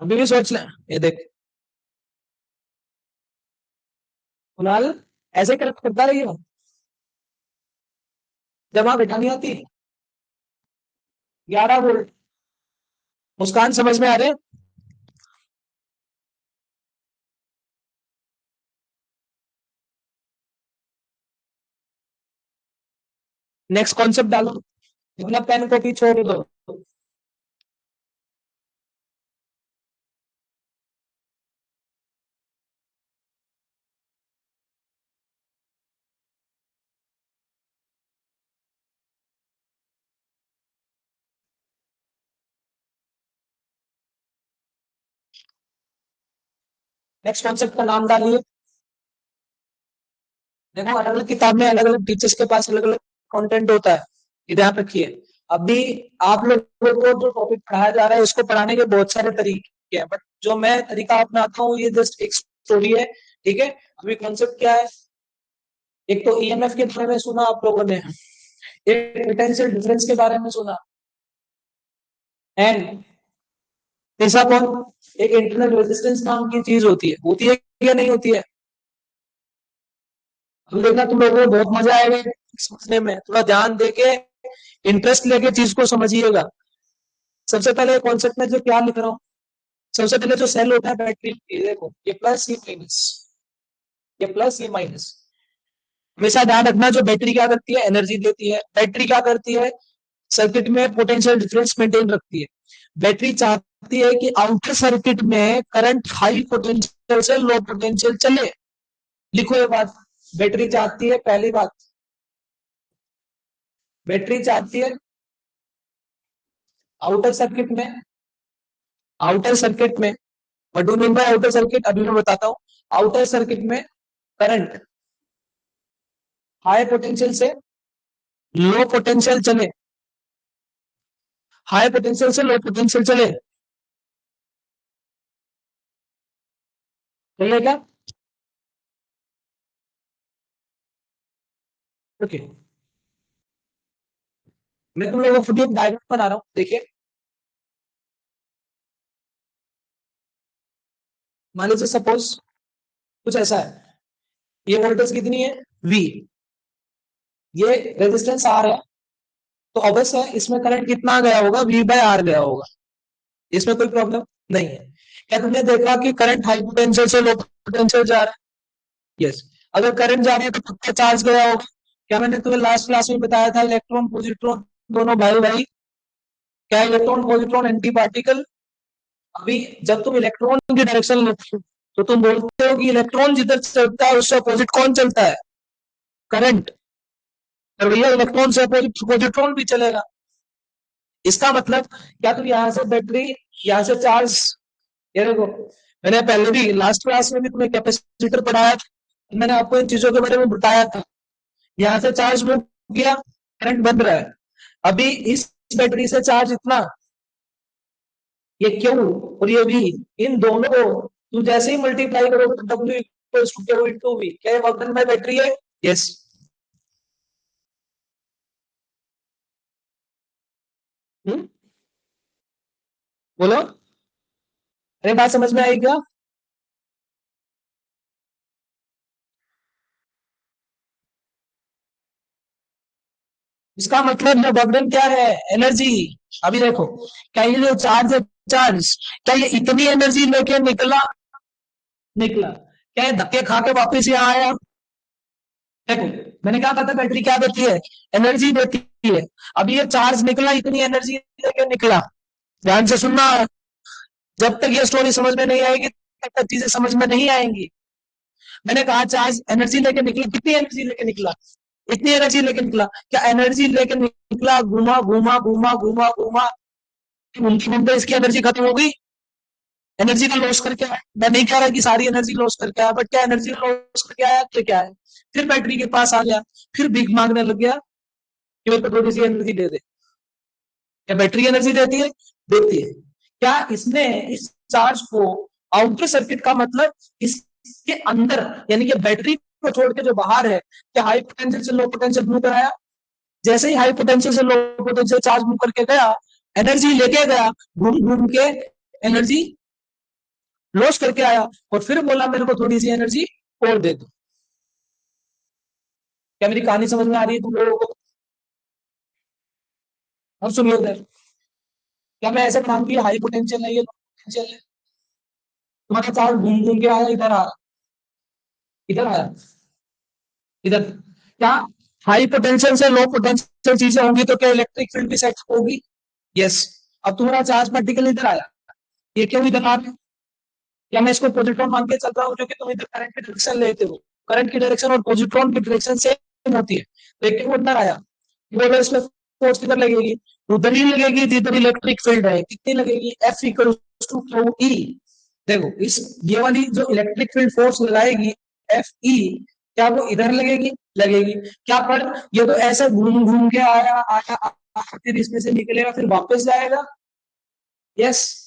अभी भी सोच ले, ये देख कुणाल, ऐसे करता रहिए, जब वहां बैठानी आती, 11 वोल्ट, मुस्कान समझ में आ रहे हैं। नेक्स्ट कॉन्सेप्ट डालो, अपना पेन कॉपी छोड़ दो। नेक्स्ट कॉन्सेप्ट का नाम डालिए। देखो अलग अलग किताब में अलग अलग टीचर्स के पास अलग अलग कंटेंट होता है, ये ध्यान रखिए। अभी आप लोगों को जो टॉपिक पढ़ाया जा रहा है, उसको पढ़ाने के बहुत सारे तरीके हैं, बट जो मैं तरीका अपनाता हूँ, ये जस्ट एक स्टोरी है, ठीक है। अभी कॉन्सेप्ट क्या है, एक तो ईएमएफ के बारे में सुना आप लोगों ने, एक पोटेंशियल डिफरेंस के बारे में सुना, एंड तीसरा कौन, एक इंटरनल रेजिस्टेंस नाम की चीज होती है या नहीं होती है। हम देखना तुम लोगों को बहुत मजा आएगा समझने में, थोड़ा ध्यान देके इंटरेस्ट लेके चीज को समझिएगा। सबसे पहले कॉन्सेप्ट में जो क्या लिख रहा हूँ, सबसे पहले जो सेल होता है बैटरी, ये देखो, ये प्लस ये माइनस, ये प्लस ये माइनस, हमेशा ध्यान रखना, जो बैटरी क्या करती है, एनर्जी देती है, बैटरी क्या करती है, सर्किट में पोटेंशियल डिफरेंस मेंटेन रखती है। बैटरी चाहती है कि आउटर सर्किट में करंट हाई पोटेंशियल से लो पोटेंशियल चले। लिखो ये बात, बैटरी चाहती है, पहली बात, बैटरी चाहती है आउटर सर्किट में, आउटर सर्किट में, what do mean by outer circuit, अभी मैं बताता हूं। आउटर सर्किट में करंट हाई पोटेंशियल से लो पोटेंशियल चले, हाई पोटेंशियल से लो पोटेंशियल चले, सही है क्या। ओके, मैं तुम लोगों को खुद एक डायग्राम बना रहा हूं, देखिए। मान लीजिए सपोज कुछ ऐसा है, ये वोल्टेज कितनी है, वी, ये रेजिस्टेंस आर है, तो ऑब्वियस है इसमें करंट कितना गया होगा, वी बाय आर गया होगा, इसमें कोई प्रॉब्लम नहीं है। क्या तुमने देखा कि करंट हाई पोटेंशियल से लो पोटेंशियल जा रहा है, यस। अगर करंट जा रही है तो पक्का चार्ज गया होगा। क्या मैंने तुम्हें लास्ट क्लास में बताया था, इलेक्ट्रॉन पॉजिट्रॉन दोनों भाई भाई, क्या इलेक्ट्रॉन पॉजिट्रॉन एंटी पार्टिकल। अभी जब तुम इलेक्ट्रॉन की डायरेक्शन लेते हो, तो तुम बोलते हो कि इलेक्ट्रॉन जिधर चलता है उससे अपोजिट कौन चलता है, करंट, तो भैया इलेक्ट्रॉन से अपोजिट पॉजिट्रॉन भी चलेगा। इसका मतलब क्या तुम यहाँ से बैटरी, यहाँ से चार्ज, ये देखो, मैंने पहले भी लास्ट क्लास में भी तुम्हें कैपेसिटर पढ़ाया था, मैंने आपको इन चीजों के बारे में बताया था। यहाँ से चार्ज मूव किया, करंट बन रहा है। अभी इस बैटरी से चार्ज इतना, ये क्यों और ये भी, इन दोनों को तू जैसे ही मल्टीप्लाई करोगे तो W equals to Q into V, क्या ये वर्क डन बाय बैटरी है, यस। बोलो, अरे बात समझ में आई क्या। इसका मतलब है बर्डन क्या है, एनर्जी। अभी देखो, क्या ये जो चार्ज है, चार्ज, क्या ये इतनी एनर्जी लेके निकला, निकला, क्या ये धक्के खा के वापिस यहाँ आया? देखो, मैंने कहा था बैटरी क्या देती है, एनर्जी देती है। अभी ये चार्ज निकला, इतनी एनर्जी लेके निकला। ध्यान से सुनना, जब तक ये स्टोरी समझ में नहीं आएगी तब तक चीजें समझ में नहीं आएंगी। मैंने कहा चार्ज एनर्जी लेके निकला, कितनी एनर्जी लेके निकला, इतनी एनर्जी लेके निकला। क्या एनर्जी लेके निकला, घूमा घूमा घूमा घूमा घूमा, घूमते घूमते इसकी एनर्जी खत्म हो गई, एनर्जी का लॉस करके आया। मैं नहीं कह रहा कि सारी एनर्जी लॉस करके आया, बट क्या एनर्जी लॉस करके आया तो क्या है, फिर बैटरी के पास आ गया, फिर भीख मांगने लग गया कि मेरे को थोड़ी सी एनर्जी दे दे। क्या बैटरी एनर्जी देती है, देती है। क्या इसने इस चार्ज को आउटर सर्किट का मतलब इसके अंदर, यानी कि बैटरी को छोड़ के जो बाहर है, क्या हाई पोटेंशियल से लो पोटेंशियल मूव कराया? जैसे ही हाई पोटेंशियल से लो पोटेंशियल चार्ज मूव करके गया, एनर्जी लेके गया, घूम घूम के एनर्जी लॉस करके आया, और फिर बोला मेरे को थोड़ी सी एनर्जी और दे दो। क्या मेरी कहानी समझ में आ रही है तुम लोगों को? और सुनिए उधर, क्या मैं ऐसे काम की हाई पोटेंशियल है, ये लो पोटेंशियल है? तुम्हारा चार्ज घूम घूम के आया, इधर आ, इधर आया, इधर। क्या हाई पोटेंशियल से लो पोटेंशियल चीजें होंगी तो क्या इलेक्ट्रिक फील्ड भी सेट होगी? यस। अब तुम्हारा चार्ज पार्टिकल इधर आया, ये क्यों इधर आ रहा है? क्या मैं इसको पॉजिट्रॉन मान के चल रहा हूँ क्योंकि तुम इधर करंट की डायरेक्शन लेते हो, करंट की डायरेक्शन और पॉजिट्रॉन की डायरेक्शन सेम होती है, तो एक क्यों अंदर आया? बोलो इसमें फोर्स किधर लगेगी, उधर ही लगेगी जिधर इलेक्ट्रिक फील्ड है। कितनी लगेगी, F equal to Q E. देखो इस, ये वाली जो इलेक्ट्रिक फील्ड फोर्स लगाएगी एफ ई, क्या वो इधर लगेगी, लगेगी। क्या पर ये तो ऐसे घूम घूम के आया आया आया, फिर इसमें से निकलेगा फिर वापस जाएगा। यस।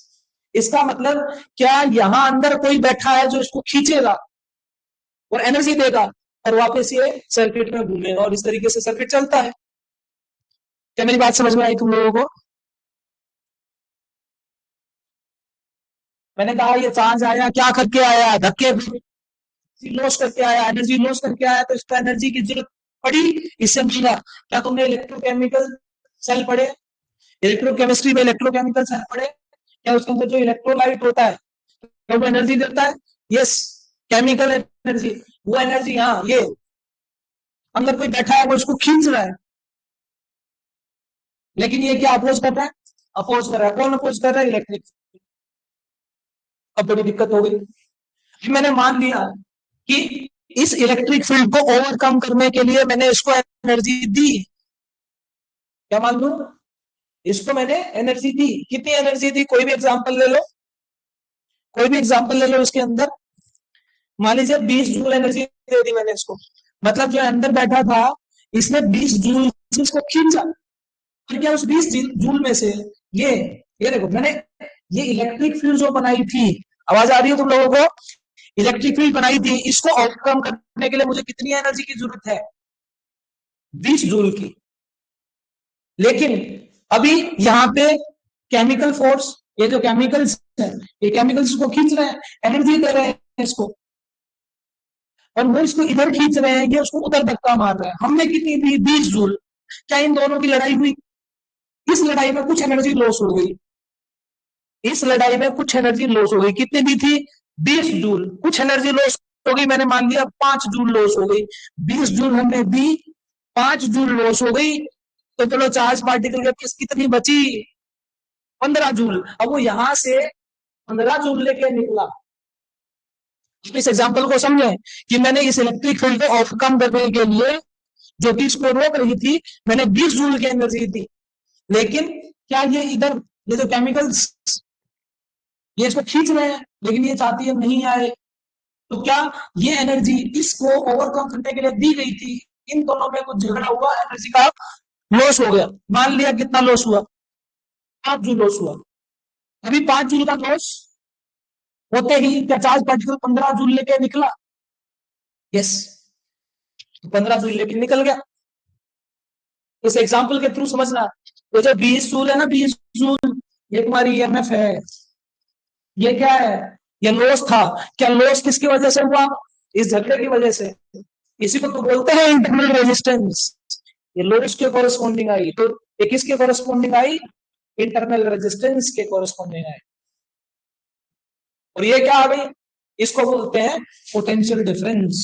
इसका मतलब क्या यहाँ अंदर कोई बैठा है जो इसको खींचेगा और एनर्जी देगा, और वापस ये सर्किट में घूमेगा, और इस तरीके से सर्किट चलता है। क्या मेरी बात समझ में आई तुम लोगों को? मैंने कहा ये चार्ज आया, क्या करके आया, धक्के लॉस करके आया, एनर्जी लॉस करके आया, तो इसका एनर्जी की जरूरत पड़ी, इससे मिला। क्या तुमने इलेक्ट्रोकेमिकल सेल पढ़े, इलेक्ट्रोकेमिस्ट्री में इलेक्ट्रोकेमिकल सेल पढ़े? क्या उसके अंदर जो इलेक्ट्रोलाइट होता है, क्या वो एनर्जी देता है? Yes, chemical energy. वो एनर्जी, हाँ, ये अंदर कोई बैठा है वो इसको खींच रहा है, लेकिन ये क्या अपोज कर रहा है, अपोज कर रहा है। कौन अपोज कर रहा है, इलेक्ट्रिक। अब बड़ी दिक्कत हो गई। मैंने मान लिया कि इस इलेक्ट्रिक फील्ड को ओवरकम करने के लिए मैंने इसको एनर्जी दी। क्या मान लू, इसको मैंने एनर्जी दी। कितनी एनर्जी दी, कोई भी एग्जांपल ले लो, कोई भी एग्जांपल ले लो इसके अंदर। मान लीजिए 20 जूल एनर्जी दे दी मैंने इसको, मतलब जो अंदर बैठा था इसने 20 जूल इसको खींचा। फिर क्या उस 20 जूल में से ये ये देखो, मैंने ये इलेक्ट्रिक फील्ड जो बनाई थी, आवाज आ रही है तुम लोगों को, इलेक्ट्रिक फील्ड बनाई थी, इसको ओवरकम करने के लिए मुझे कितनी एनर्जी की जरूरत है, 20 जूल की। लेकिन अभी यहाँ पे केमिकल फोर्स, ये जो केमिकल्स है, ये केमिकल्स को खींच रहे हैं, एनर्जी दे रहे हैं इसको, और वो इसको इधर खींच रहे हैं, ये उसको उधर धक्का मार रहा है। हमने कितनी दी, 20 जूल। क्या इन दोनों की लड़ाई हुई, इस लड़ाई में कुछ एनर्जी लॉस हो गई, इस लड़ाई में कुछ एनर्जी लॉस हो गई। कितनी दी थी, 20 जूल। कुछ एनर्जी लॉस हो गई, मैंने मान लिया 5 जूल लॉस हो गई। 20 जूल हमने दी, 5 जूल लॉस हो गई, तो चलो चार्ज पार्टिकल के पास कितनी बची, 15 जूल। अब वो यहां से 15 जूल लेके निकला। इस एग्जाम्पल को समझे कि मैंने इस इलेक्ट्रिक फील्ड को ओवरकम करने के लिए जो कि इसको रोक रही थी, मैंने 20 जूल की एनर्जी दी। लेकिन क्या ये इधर, ये जो केमिकल्स ये इसको खींच रहे हैं, लेकिन ये चाहती है नहीं आए, तो क्या ये एनर्जी इसको ओवरकम करने के लिए दी गई थी, इन दोनों में कुछ झगड़ा हुआ, एनर्जी का लॉस हो गया। मान लिया कितना लॉस हुआ, 5 जूल लॉस हुआ। अभी 5 जूल का लॉस होते ही क्या चार्ज पार्टिकल 15 जूल लेके निकला? यस, 15 जूल लेके निकल गया। इस एग्जाम्पल के थ्रू समझना, तो जो 20 जूल है ना, 20 जूल, ये तुम्हारी ईएमएफ है। ये क्या है, ये लॉस था। क्या लॉस किसकी वजह से हुआ, इस झगड़े की वजह से। इसी को तो बोलते हैं इंटरनल रेजिस्टेंस। ये लोड के कॉरेस्पॉन्डिंग आई, तो ये किसके कॉरेस्पॉन्डिंग आई? इंटरनल रेजिस्टेंस के कॉरेस्पॉन्डिंग आई। और ये क्या आ गई? इसको बोलते हैं पोटेंशियल डिफरेंस।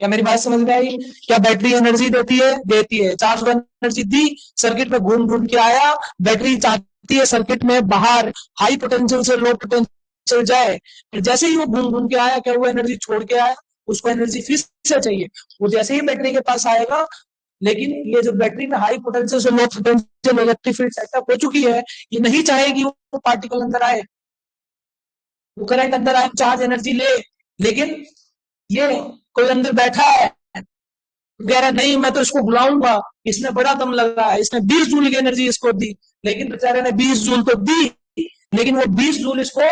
क्या मेरी बात समझ में आई? क्या बैटरी एनर्जी देती है? देती है। चार्ज एनर्जी दी, सर्किट में घूम घूम के आया, बैटरी चाहती है सर्किट में बाहर हाई पोटेंशियल से लो पोटेंशियल जाए, फिर जैसे ही वो घूम घूम के आया, क्या वो एनर्जी छोड़ के आया, उसको एनर्जी फिर से चाहिए, वो जैसे ही बैटरी के पास आएगा, लेकिन ये जो बैटरी में हाई पोटेंशियल से low potential electric field setup हो चुकी है, ये नहीं चाहेगी वो पार्टिकल अंदर आए, वो करंट अंदर आए, चार्ज एनर्जी ले, लेकिन ये कोई अंदर बैठा है, कह रहा नहीं मैं तो इसको बुलाऊंगा, इसने बड़ा दम लगा है, इसने 20 जूल की एनर्जी इसको दी, लेकिन बेचारे ने 20 जूल तो दी, लेकिन वो 20 जूल इसको,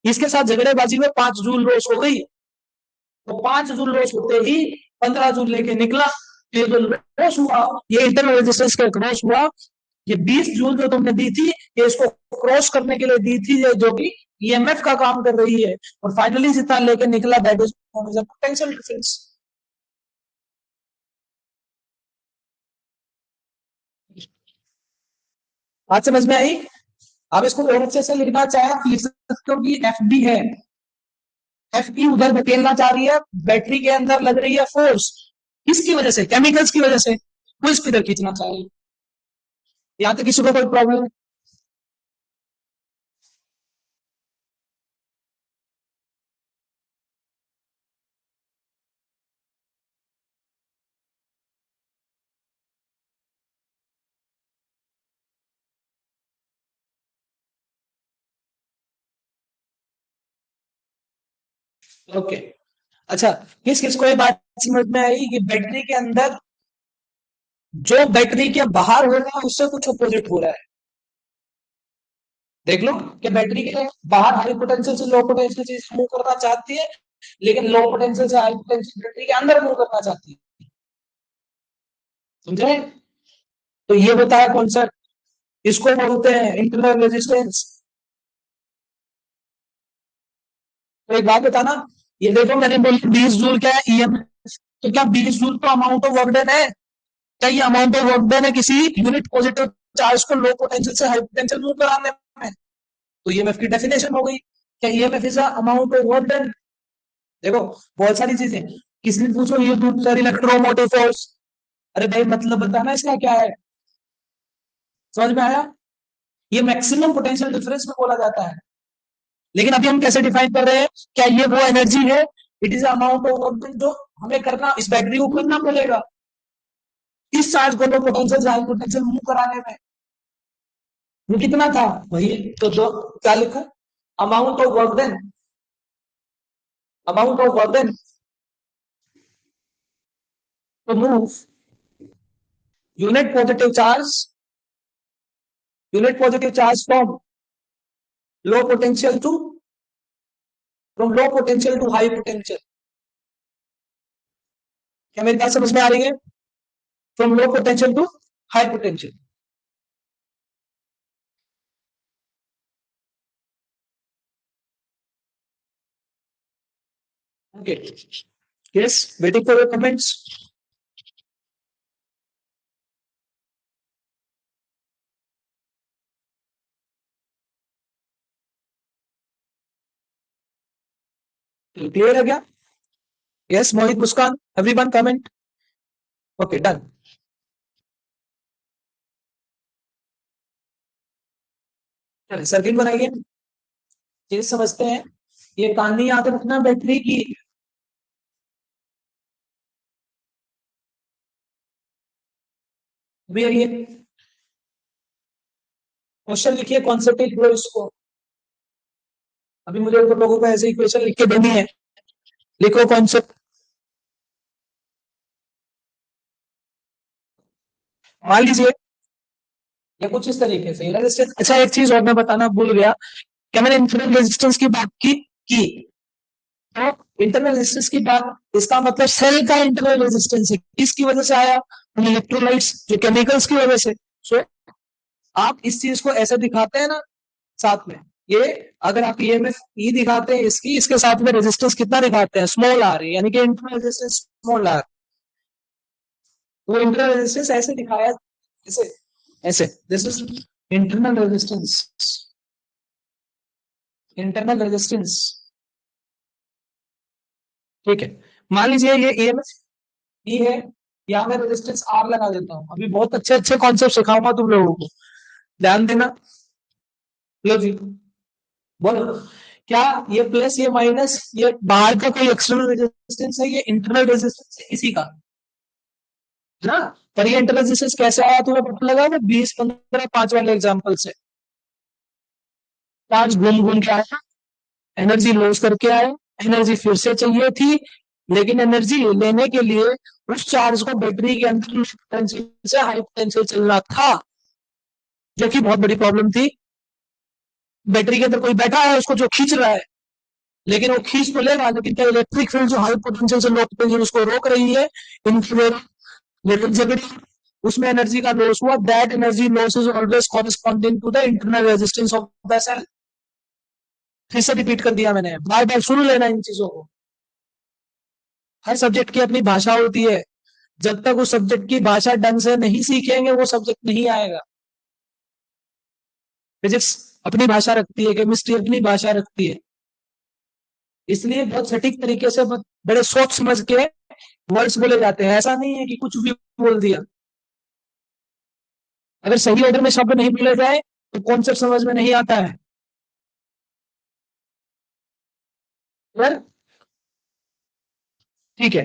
इसके साथ झगड़ेबाजी में 5 जूल लॉस हो गई, तो 5 जूल लॉस होते ही 15 जूल लेके निकला, ये जो लॉस हुआ ये इंटरनल रेजिस्टेंस का क्रॉस हुआ, ये 20 जूल जो तुमने दी थी, ये इसको क्रॉस करने के लिए दी थी, जो कि ईएमएफ का काम कर रही है, और फाइनली जितना लेके निकला दैट इज पोटेंशियल डिफरेंस। बात समझ में आई? अब इसको और अच्छे से लिखना चाहे तो लिख सकते हो कि एफ बी है, एफ बी उधर धकेलना चाह रही है, बैटरी के अंदर लग रही है फोर्स, किसकी वजह से? केमिकल्स की वजह से, वो इस इधर खींचना चाह रही है। यहाँ तक किसी को कोई प्रॉब्लम? ओके, अच्छा, किस किस को ये बात समझ में आई कि बैटरी के अंदर जो बैटरी के बाहर हो रहा है उससे कुछ अपोजिट हो रहा है? देख लो कि बैटरी के बाहर हाई पोटेंशियल से लो पोटेंशियल चीज मूव करना चाहती है, लेकिन लो पोटेंशियल से हाई पोटेंशियल बैटरी के अंदर मूव करना चाहती है, समझे? तो ये बताया कॉन्सेप्ट, इसको बोलते हैं इंटरनल रेजिस्टेंस। तो एक बात बताना, ये देखो मैंने बोली 20 जूल क्या है? ईएमएफ। तो क्या 20 जूल तो अमाउंट ऑफ वर्क डन है? क्या ये अमाउंट ऑफ वर्क डन है किसी यूनिट पॉजिटिव चार्ज को लो पोटेंशियल से हाई पोटेंशियल मूव कराने में? तो ईएमएफ की डेफिनेशन हो गई। क्या EMF is amount of work done? देखो बहुत सारी चीजें, किसी ने पूछो ये दूसरा इलेक्ट्रोमोटिव फोर्स, अरे भाई मतलब बताना इसका क्या है, समझ में आया? ये मैक्सिमम पोटेंशियल डिफरेंस में बोला जाता है, लेकिन अभी हम कैसे डिफाइन कर रहे हैं? क्या ये वो एनर्जी है? It is amount of work जो हमें करना, इस बैटरी को करना पड़ेगा इस चार्ज को लो पोटेंशियल से हाई पोटेंशियल मूव कराने में। वो कितना था? वही तो दो, क्या लिखा? Amount of work done, amount of work done to move unit positive charge, unit positive charge from low potential to, from low potential to high potential. क्या मेरी बात समझ में आ रही है? From low potential to high potential. Okay, yes, waiting for your comments. Clear है क्या? Yes, Mohit, Muskan, everyone comment. Okay, done. Circuit बनाइए, चीज समझते हैं। ये कहानी याद रखना बैटरी की, भी ये क्वेश्चन लिखिए, कॉन्सेप्ट लिख लो इसको। अभी मुझे तो लोगों को ऐसे ही क्वेश्चन लिख के देनी है, लिखो कॉन्सेप्ट। मान लीजिए या कुछ इस तरीके से रेजिस्टेंस। अच्छा, एक चीज और मैं बताना भूल गया, क्या मैंने इंटरनल रेजिस्टेंस की बात की तो इंटरनल रेजिस्टेंस की बात, इसका मतलब सेल का इंटरनल रेजिस्टेंस है, किसकी वजह से आया? इलेक्ट्रोलाइट्स, जो केमिकल्स की वजह से। सो आप इस चीज को ऐसे दिखाते हैं ना साथ में, ये अगर आप ईएमएफ ई दिखाते हैं इसकी, इसके साथ में रेजिस्टेंस कितना दिखाते हैं? स्मॉल आर, यानी कि इंटरनल रेजिस्टेंस स्मॉल आर। वो इंटरनल रेजिस्टेंस ऐसे दिखाया, ऐसे ऐसे, this is internal resistance, internal resistance. ठीक है, मान लीजिए ये ईएमएफ ई है, यहाँ मैं रेजिस्टेंस आर लगा देता हूँ। अभी बहुत अच्छे अच्छे कॉन्सेप्ट सिखाऊंगा तुम लोगों को, ध्यान देना। लो जी, बोलो, क्या ये प्लस ये माइनस ये बाहर का कोई एक्सटर्नल रेजिस्टेंस है, ये इंटरनल रेजिस्टेंस है इसी का, है ना? पर ये इंटरनल रेजिस्टेंस कैसे आया तुम्हें पता लगा? वो 20 15 5 वाले एग्जाम्पल से। चार्ज घूम घूम के आया, एनर्जी लॉस करके आए, एनर्जी फिर से चाहिए थी, लेकिन एनर्जी लेने के लिए उस चार्ज को बैटरी के अंदर पोटेंशियल से हाई पोटेंशियल चलना था, जो कि बहुत बड़ी प्रॉब्लम थी। बैटरी के अंदर कोई बैठा है, उसको जो खींच रहा है, लेकिन वो खींच तो लेगा, लेकिन क्या इलेक्ट्रिक फील्ड जो हाई पोटेंशियल से लो पोटेंशियल उसको रोक रही है, इनफेवरेबल, उसमें एनर्जी का लॉस हुआ। That energy loss is always corresponding to the internal resistance of the cell. फिर से रिपीट कर दिया मैंने, बार बार सुन लेना इन चीजों को। हर सब्जेक्ट की अपनी भाषा होती है, जब तक उस सब्जेक्ट की भाषा ढंग से नहीं सीखेंगे वो सब्जेक्ट नहीं आएगा। फिजिक्स अपनी भाषा रखती है, केमिस्ट्री अपनी भाषा रखती है, इसलिए बहुत सटीक तरीके से बड़े सोच समझ के वर्ड्स बोले जाते हैं। ऐसा नहीं है कि कुछ भी बोल दिया। अगर सही ऑर्डर में शब्द नहीं बोले जाए तो कॉन्सेप्ट समझ में नहीं आता है। पर ठीक है,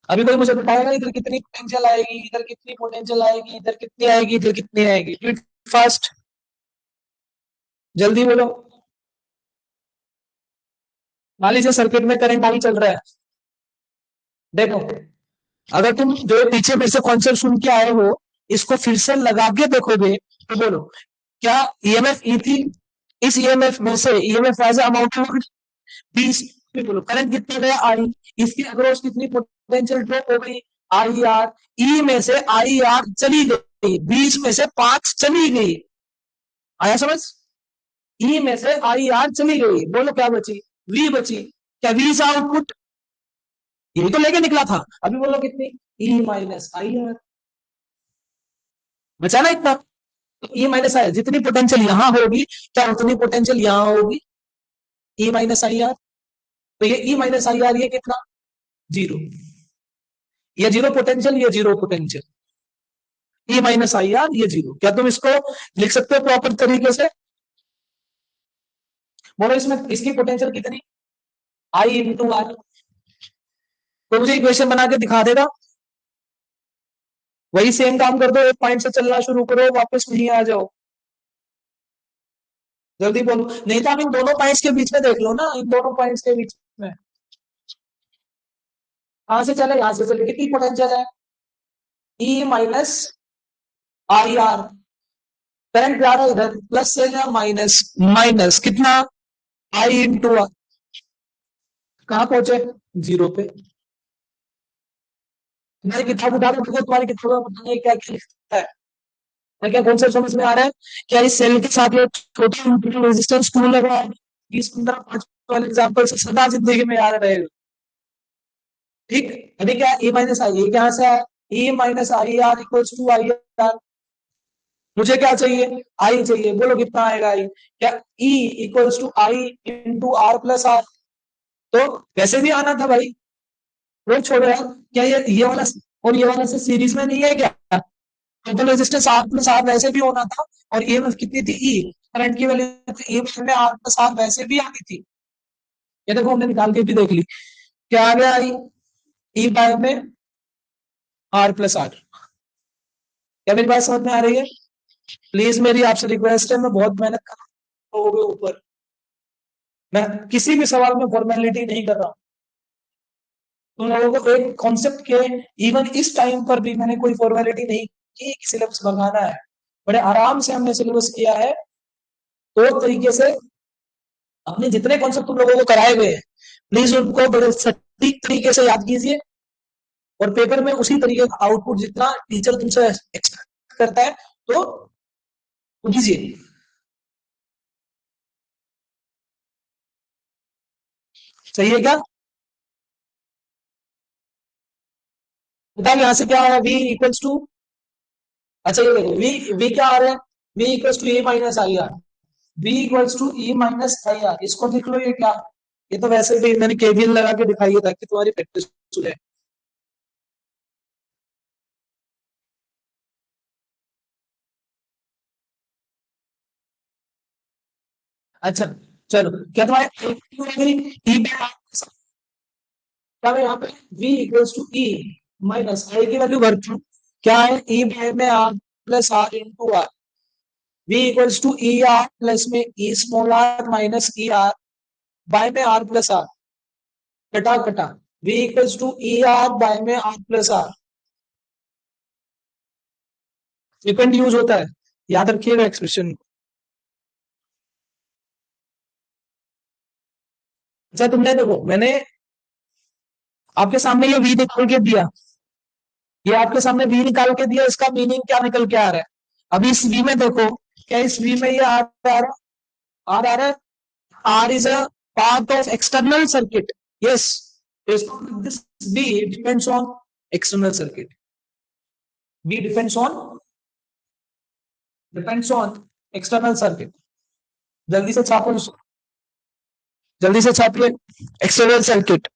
अभी कोई मुझे बताएगा इधर कितनी पोटेंशियल आएगी, इधर कितनी पोटेंशियल आएगी, इधर कितनी आएगी, इधर कितनी आएगी? फास्ट, जल्दी बोलो। मान लीजिए सर्किट में करंट आई चल रहा है, देखो, अगर तुम जो पीछे मेरे से कॉन्सेप्ट सुन के आए हो, इसको फिर से लगा के देखोगे तो बोलो, क्या ईएमएफ ई थी? इस ईएमएफ में से ईएमएफ एज अमाउंट ऑफ 20, बोलो करंट कितना गया आई, इसके अक्रॉस कितनी पोटेंशियल ड्रॉप हो गई, आई आर। ई में से आई आर चली गई, 20 में से 5 चली गई, आया समझ? ई में से आई आर चली गई, बोलो क्या बची? वी बची। क्या वी से आउटपुट? ये तो लेके निकला था, अभी बोलो कितनी? ई माइनस आई आर, बचा ना इतना? तो ई माइनस आई, जितनी पोटेंशियल यहां होगी क्या उतनी पोटेंशियल यहां होगी, ई माइनस आई आर। तो ये ई माइनस आई आर ये कितना? जीरो। ये जीरो पोटेंशियल, ये zero potential, E minus I are ये जीरो। क्या तुम इसको लिख सकते हो प्रॉपर तरीके से? बोलो इसमें इसकी पोटेंशियल कितनी? आई इंटू आर। तो मुझे इक्वेशन बना के दिखा देगा? वही सेम काम कर दो, एक पॉइंट से चलना शुरू करो, वापस नहीं आ जाओ, जल्दी बोलो। नहीं तो आप इन दोनों पॉइंट्स के बीच में देख लो ना, इन दोनों पॉइंट्स के बीच में कहां से चले, यहां से चले, कितनी पोटेंशियल है? ई माइनस आई आर। करंट जा रहा है इधर, प्लस से या माइनस, माइनस कितना? आई इंटू आर। कहां पहुंचे? जीरो पे। तुम्हारी किताब उठा दो, तुम्हारी किताब में क्या क्या लिखता है, क्या कॉन्सेप्ट समझ में आ रहा है? क्या इस सेल के साथ ये छोटा इंटीग्रल रेजिस्टेंस क्यों लगा है? 20 15 5 वाले एग्जाम्पल से सदा जिंदगी में याद रहेगा। ठीक, अभी क्या ई माइनस आई, ये कहां से आया? E minus I R equals to I R. मुझे क्या चाहिए? आई चाहिए, बोलो कितना आएगा आई? क्या E equals to I into R plus R. तो वैसे भी आना था भाई, वो छोड़ो यार। क्या ये वाला और ये वाला से सीरीज में नहीं है क्या? Total resistance R plus R वैसे भी होना था, और ईएमएफ कितनी थी? ई, करंट की वैल्यू ईएमएफ में आर प्लस आर वैसे भी आनी थी। ये देखो हमने निकाल के भी देख ली, क्या आ गया? आई ई बाय में आर प्लस आर। क्या मेरी बात समझ में आ रही है? प्लीज मेरी आपसे रिक्वेस्ट है, मैं बहुत मेहनत कर रहा हूँ लोगों के ऊपर, मैं किसी भी सवाल में फॉर्मेलिटी नहीं कर रहा हूँ। तुम लोगों को एक कॉन्सेप्ट के इवन इस टाइम पर भी मैंने कोई फॉर्मेलिटी नहीं की, सिलेबस भगाना है। बड़े आराम से हमने सिलेबस किया है, तो तरीके से अपने जितने कॉन्सेप्ट तुम लोगों को कराए हुए हैं, प्लीज उनको बड़े सटीक तरीके से याद कीजिए, और पेपर में उसी तरीके का आउटपुट जितना टीचर तुमसे एक्सपेक्ट करता है तो कीजिए। सही है क्या? बताओ यहाँ से क्या आ रहा है, v इक्वल्स टू, अच्छा ये देखो v क्या आ रहा है, v equals to A minus I R, v equals to E minus I R, इसको देख लो, ये क्या, ये तो वैसे भी मैंने केवीएल लगा के दिखाई है ताकि तुम्हारी प्रैक्टिस हो जाए। अच्छा चलो, क्या तुम्हारे ई क्या है यहाँ पे, v equals to E minus I की वैल्यू भर दो, क्या है, ई में R plus R into R, v equals to E R plus में E small R minus E R by में आर प्लस आर, कटा कटा, v equals to E R by में R plus R, frequent use होता है, याद रखिएगा expression. अच्छा तुमने देखो, मैंने आपके सामने ये v निकाल के दिया, ये आपके सामने v निकाल के दिया, इसका मीनिंग क्या निकल के आ रहा है, अभी इस v में देखो, क्या इस v में ये आर आ रहा है, आर आ रहा है, R is a part of external circuit. Yes, this B depends on external circuit. B depends on external circuit. जल्दी से छापो, जल्दी से छापिए, एक्सटर्नल सर्किट।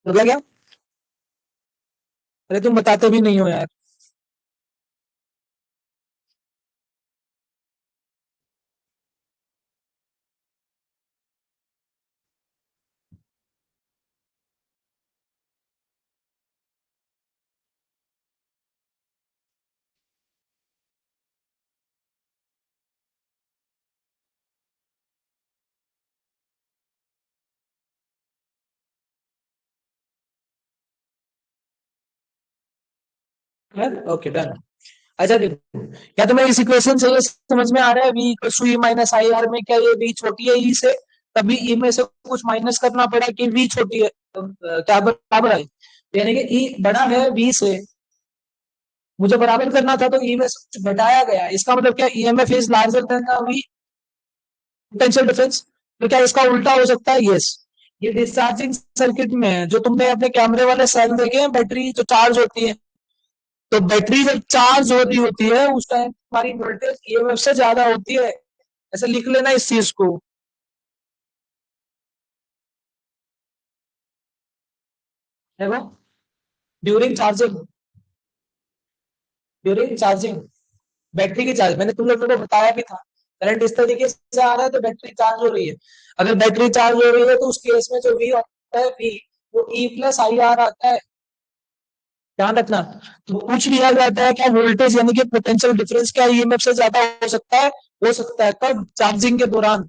मतलब क्या, अरे तुम बताते भी नहीं हो यार। Okay done. अच्छा देखो, क्या तुम्हें इस इक्वेशन से ये समझ में आ रहा है, v equal to E minus I R में क्या ये v छोटी है e से, तभी e में से कुछ माइनस करना पड़ा कि v छोटी है, क्या बराबर है, यानी कि e बड़ा है v से, मुझे बराबर करना था तो ई में से कुछ घटाया गया, इसका मतलब क्या, EMF is larger than the V potential difference, तो क्या इसका उल्टा हो सकता है, यस, ये डिस्चार्जिंग सर्किट में है, जो तुमने अपने कैमरे वाले सेल देखे हैं, बैटरी जो चार्ज होती है, तो बैटरी जब चार्ज हो रही होती है उस टाइम हमारी वोल्टेज ईएमएफ से ज्यादा होती है, ऐसे लिख लेना इस चीज को, है वो, during charging, during charging, battery की चार्ज, मैंने तुम लोगों को बताया भी था, करंट इस तरीके से आ रहा है तो बैटरी चार्ज हो रही है, अगर बैटरी चार्ज हो रही है तो उस केस में जो वी होता है वी, वो ई प्लस आई आर आता है, ध्यान रखना। तो पूछ लिया जाता है क्या वोल्टेज यानी कि पोटेंशियल डिफरेंस क्या ईएमएफ से ज्यादा हो सकता है कब, चार्जिंग के दौरान,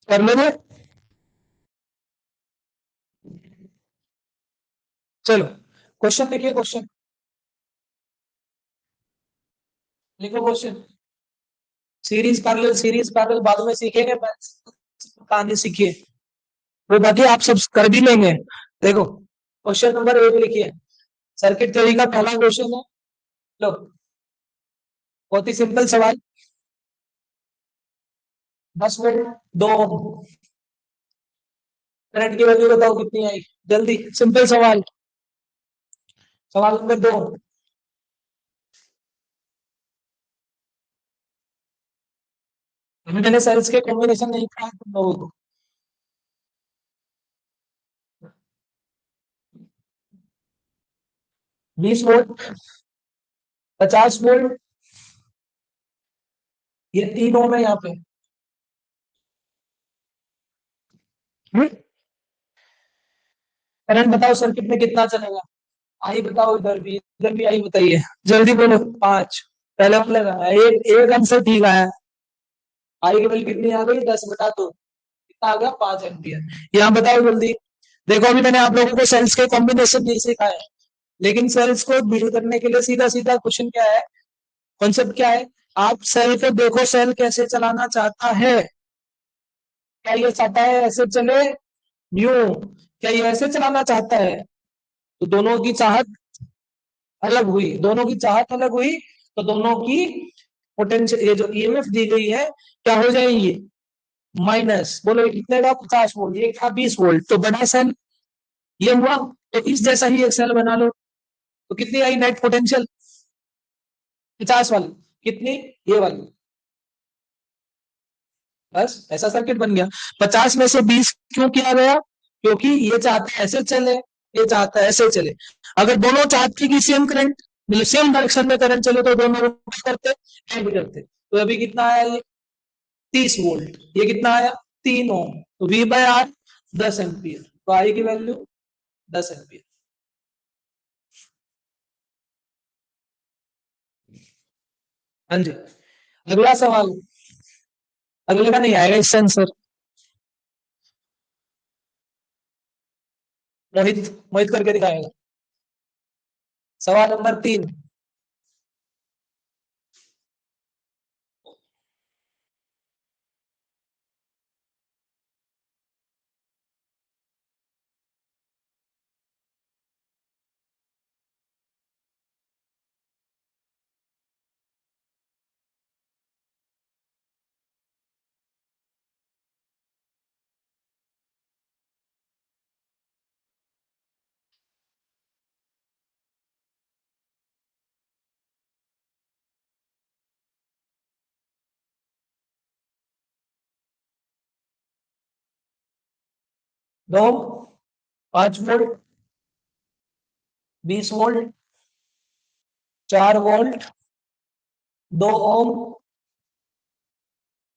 कर लेंगे। चलो क्वेश्चन देखिए, क्वेश्चन लिखो, क्वेश्चन, सीरीज पैरेलल बाद में सीखेंगे, कहानी सीखिए, वो बाकी आप सब कर भी लेंगे। देखो क्वेश्चन नंबर 1 लिखिए, सर्किट थ्योरी का पहला क्वेश्चन है, लो, बहुत ही सिंपल सवाल, 10 वोल्ट 2 ओम, करंट की वैल्यू बताओ कितनी आई, जल्दी, सिंपल सवाल, सवाल नंबर 2, मैंने सेल्स के कॉम्बिनेशन नहीं पढ़ा तुम लोगों को, 20 वोल्ट, 50 वोल्ट, ये 3 ओम है यहाँ पे, करंट बताओ सर्किट में कितना चलेगा, आई बताओ, इधर भी आई बताइए, जल्दी बोलो, 5, पहले वाले का एक एक आंसर ठीक आया, आई की वैल्यू कितनी आ गई, 10 बटा 2, कितना आ गया, 5 एम्पियर, यहाँ बताओ जल्दी, देखो अभी मैंने आप लोगों को सेल्स के कॉम्बिनेशन नहीं सिखाया है, लेकिन सेल्स को डील करने के लिए सीधा सीधा क्वेश्चन क्या है, कॉन्सेप्ट क्या है, आप सेल को देखो, सेल कैसे चलाना चाहता है। क्या ये चाहता है ऐसे चले, यूं, क्या ये ऐसे चलाना चाहता है? तो दोनों की चाहत अलग हुई, दोनों की चाहत अलग हुई, तो दोनों की पोटेंशियल, ये जो ईएमएफ दी गई है, क्या हो जाएंगी, माइनस। बोलो कितने का, 50 वोल्ट, ये था 20 वोल्ट, तो बड़ा सेल ये हुआ। तो इस जैसा ही एक सेल बना लो, तो कितनी आई नेट पोटेंशियल, 50 वाली, कितनी, ये वाली। बस ऐसा सर्किट बन गया। 50 में से 20 क्यों किया गया, क्योंकि ये चाहता है ऐसे चले, ये चाहता है ऐसे चले। अगर दोनों चाहते कि सेम करंट, मतलब सेम डायरेक्शन में करंट चले, तो दोनों क्या करते, ऐड करते। तो अभी कितना आया ये, 30 वोल्ट, ये कितना आया, 3 ओम, तो वी बाय आर 10 एम्पियर, तो आई की वैल्यू 10 एम्पियर। हाँ जी, अगला सवाल, अगले का नहीं आएगा इससे आंसर। मोहित, मोहित करके दिखाएगा। सवाल नंबर 3, 2, 5 वोल्ट, 20 वोल्ट, 4 वोल्ट, 2 ओम,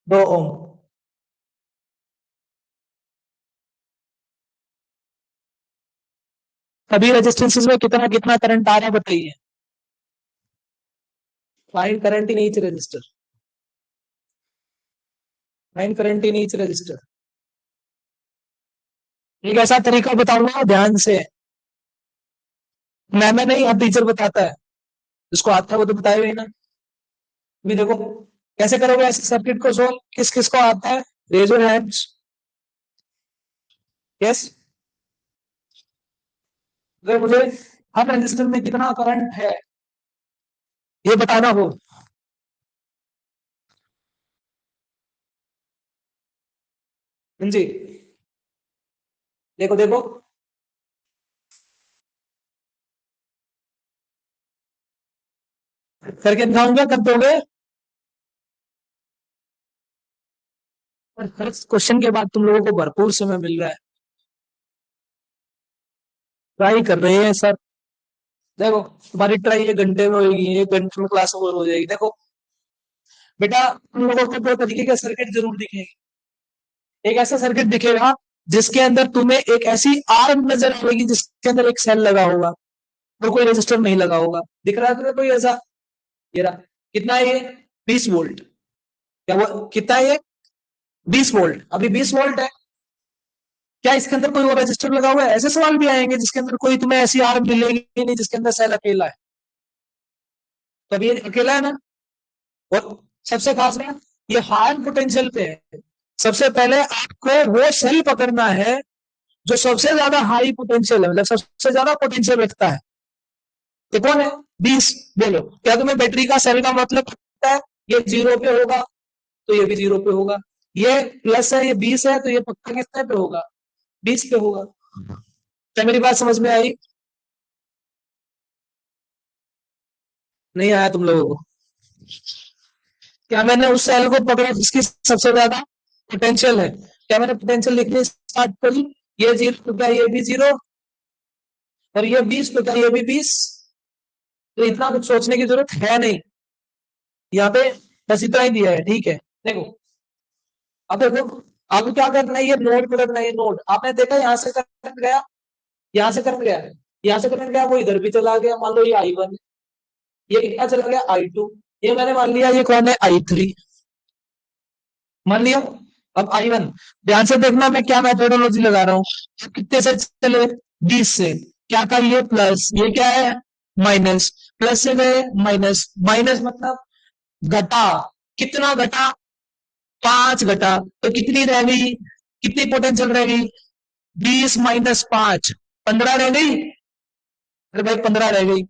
2 ओम। सभी रेजिस्टेंसेस में कितना कितना करंट आ रहा है बताइए। Find current in each resistor, find current in each resistor. एक ऐसा तरीका बताऊंगा ध्यान से, मैं नहीं, हर टीचर बताता है, जिसको आता है वो तो बताएगा ही ना। अभी देखो कैसे करोगे ऐसे सर्किट को सोल्व, किस किस को आता है, रेज योर हैंड्स। यस, अगर मुझे हर रजिस्टर में कितना करंट है ये बताना हो। जी, देखो देखो, करके दिखाऊंगा, कब दोगे, और हर क्वेश्चन के बाद तुम लोगों को भरपूर समय मिल रहा है, ट्राई कर रहे हैं सर। देखो तुम्हारी ट्राई 1 घंटे में होगी, 1 घंटे में क्लास ओवर हो जाएगी। देखो बेटा, तुम लोगों को 2 तरीके के सर्किट जरूर दिखेंगे। एक ऐसा सर्किट दिखेगा जिसके अंदर तुम्हें एक ऐसी आर्म नजर आएगी जिसके अंदर एक सेल लगा होगा और कोई रेजिस्टर नहीं लगा होगा। दिख रहा है तुम्हें कोई ऐसा, ये रहा, कितना है ये, 20 वोल्ट, क्या वो कितना है ये, 20 वोल्ट, अभी 20 वोल्ट है। क्या इसके अंदर कोई और रजिस्टर लगा हुआ है? ऐसे सवाल भी आएंगे जिसके अंदर कोई तुम्हें ऐसी आर्म मिलेगी नहीं जिसके अंदर सेल अकेला है, तो अभी ये अकेला है ना। और सबसे खास बात, ये हाई पोटेंशियल पे है। सबसे पहले आपको वो सेल पकड़ना है जो सबसे ज्यादा हाई पोटेंशियल है, मतलब सबसे ज्यादा पोटेंशियल रखता है। ये कौन है, 20। बोलो क्या तुम्हें बैटरी का सेल का मतलब पता है, ये 0 पे होगा तो ये भी 0 पे होगा, ये प्लस है, ये 20 है, तो ये पक्का कितने पे होगा, 20 पे होगा। क्या मेरी बात समझ में आई? नहीं आया तुम लोगों को? क्या मैंने उस सेल को पकड़ा जिसकी सबसे ज्यादा पोटेंशियल है, क्या मैंने पोटेंशियल लिखनी स्टार्ट करी, ये 0 तो क्या ये भी 0, और ये 20 तो क्या ये भी 20। तो इतना कुछ सोचने की जरूरत है नहीं, यहाँ पे बस इतना ही दिया है, ठीक है। देखो अब देखो, अब क्या करना है, ये नोड पकड़ना है, ये नोड आपने देखा यहाँ से करंट गया, यहाँ से करंट गया, यहाँ से करंट गया, वो इधर भी चला गया, मान लो ये I1, ये कितना चला गया I2, ये मैंने मान लिया ये कौन है I3, मान लिया। अब I1 ध्यान से देखना मैं क्या मेथोडोलॉजी लगा रहा हूँ। कितने से चले, 20 से। क्या था ये प्लस, ये क्या है माइनस, प्लस से गए माइनस, माइनस मतलब घटा, कितना घटा, 5 घटा, तो कितनी रह गई, कितनी पोटेंशियल रह गई, 20 - 5, 15 रह गई। अरे भाई 15 रह गई,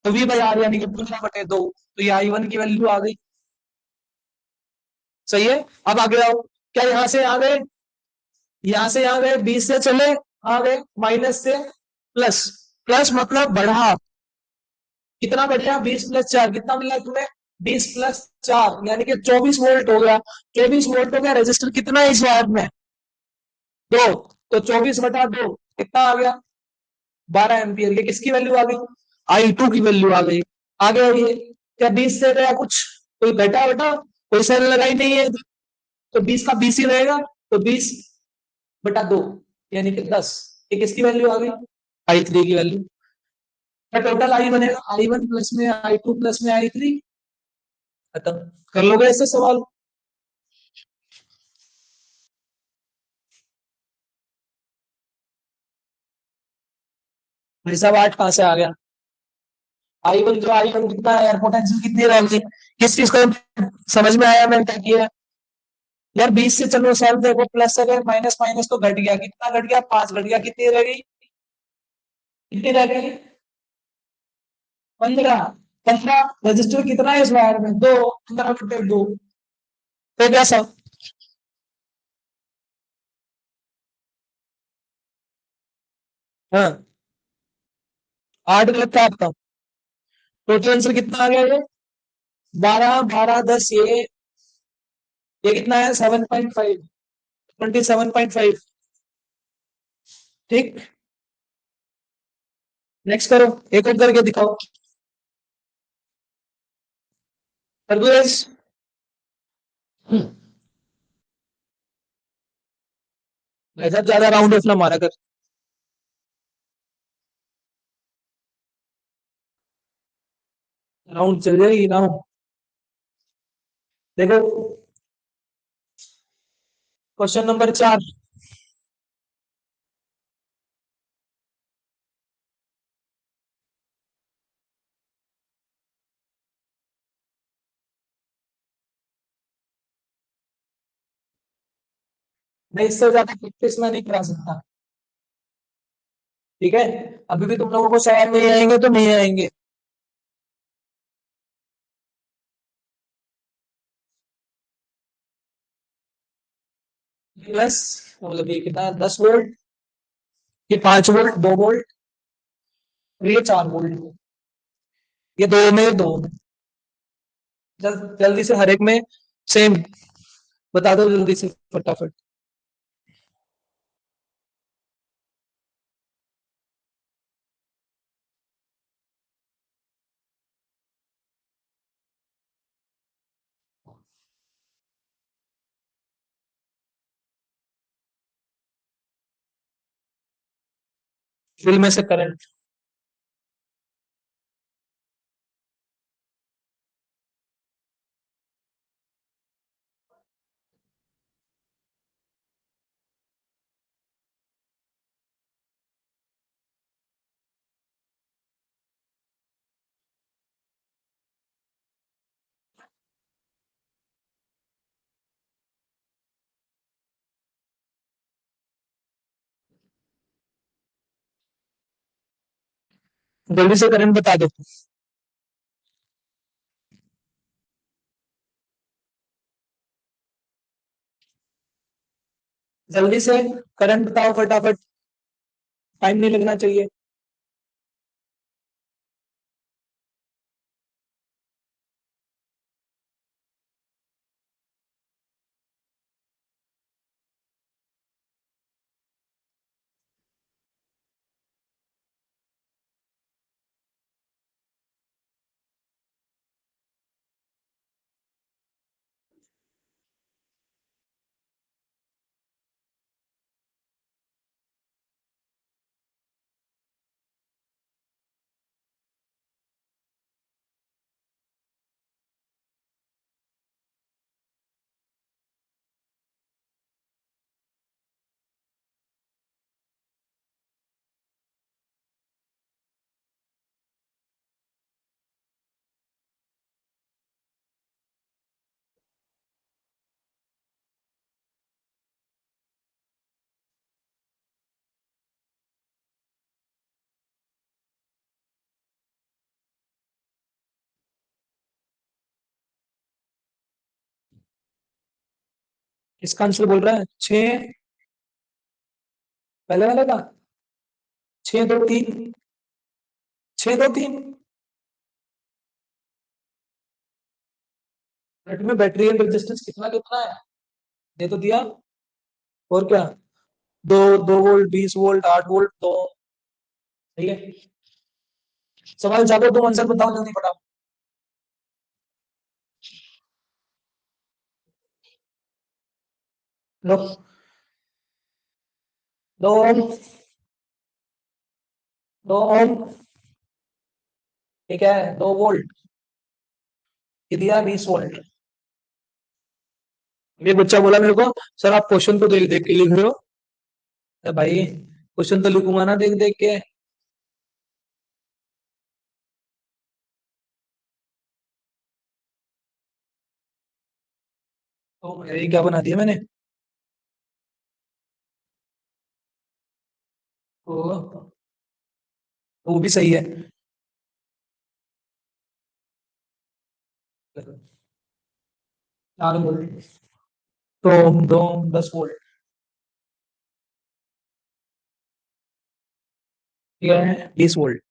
तो वी बाई आर यानी कि 15/2, तो ये I1 की वैल्यू आ गई। सही है। अब आगे आओ, क्या यहां से आ गए, यहां से आ गए, 20 से चले, आ गए माइनस से प्लस, प्लस मतलब बढ़ा, कितना बढ़िया, 20 + 4, कितना मिला तुम्हें, 20 + 4 यानी कि 24 वोल्ट हो गया। 24 वोल्ट हो गया, रजिस्टर कितना है इस वायर में, 2, तो 24/2 कितना आ गया, 12 एम्पियर। ये किसकी वैल्यू आ गई, I2 की वैल्यू आ गई। आगे बढ़िए, क्या 20 से गया कुछ, कोई घटा बेटा, कोई सेल लगाई नहीं है, तो 20 का 20 ही रहेगा, तो 20/2 यानी कि 10। ये किसकी वैल्यू आ गई, I3 की वैल्यू। क्या टोटल आई बनेगा, I1 प्लस में I2 प्लस में I3, खत्म। कर लोगे ऐसे सवाल। भाई साहब 8 कहां से आ गया, I1 जो I1 कितना है यार, पोटेंशियल कितनी रहेगी, किस चीज को समझ में आया मैंने क्या किया यार। 20 से चलो सॉल्व, देखो प्लस से गए माइनस, माइनस तो घट गया, कितना घट गया, 5 घट गया, कितनी रह गई, कितनी रह गई, 15। 15 रजिस्टर कितना है इस वायर में, 2, 15/2, तो कैसा, हाँ 8 गलत था आपका। टोटल आंसर कितना आ गया ये, 12, 12, 10, ये कितना है, 7.5, 27.5। ठीक, नेक्स्ट करो, एक और करके दिखाओ। तरबूज, ऐसा ज्यादा राउंड ऑफ ना मारा कर, राउंड चल जाएगी राउंड। देखो क्वेश्चन नंबर 4, मैं इससे ज्यादा प्रैक्टिस में नहीं करा सकता। ठीक है, अभी भी तुम लोगों को शायद नहीं आएंगे तो नहीं आएंगे। प्लस मतलब ये कितना, 10 वोल्ट, ये 5 वोल्ट, 2 वोल्ट, और ये 4 वोल्ट, ये दो में, दो में। जल्दी से हर एक में सेम बता दो, जल्दी से फटाफट। फिल में से करंट, जल्दी से करंट बता दो, जल्दी से करंट बताओ फटाफट, टाइम नहीं लगना चाहिए। इसका आंसर बोल रहा है 6, पहले वाले का 6 2 3, 6 2 3। नेट में बैटरी एंड रेजिस्टेंस कितना कितना है, दे तो दिया। और क्या, 2 2 वोल्ट, 20 वोल्ट, 8 वोल्ट, तो सही है। सवाल जागो, तुम आंसर बताओ जल्दी फटाफट। लो, 2 ओम, 2 ओम, ठीक है, 2 वोल्ट, ये दिया 20 वोल्ट। ये बच्चा बोला मेरे को, सर आप क्वेश्चन तो देख देख के लिख रहे हो। अरे भाई, क्वेश्चन तो लिखूंगा ना देख देख के। तो ये क्या बना दिया मैंने, तो वो भी सही है। 4 वोल्ट, तो 10 वोल्ट, ये है 20 वोल्ट,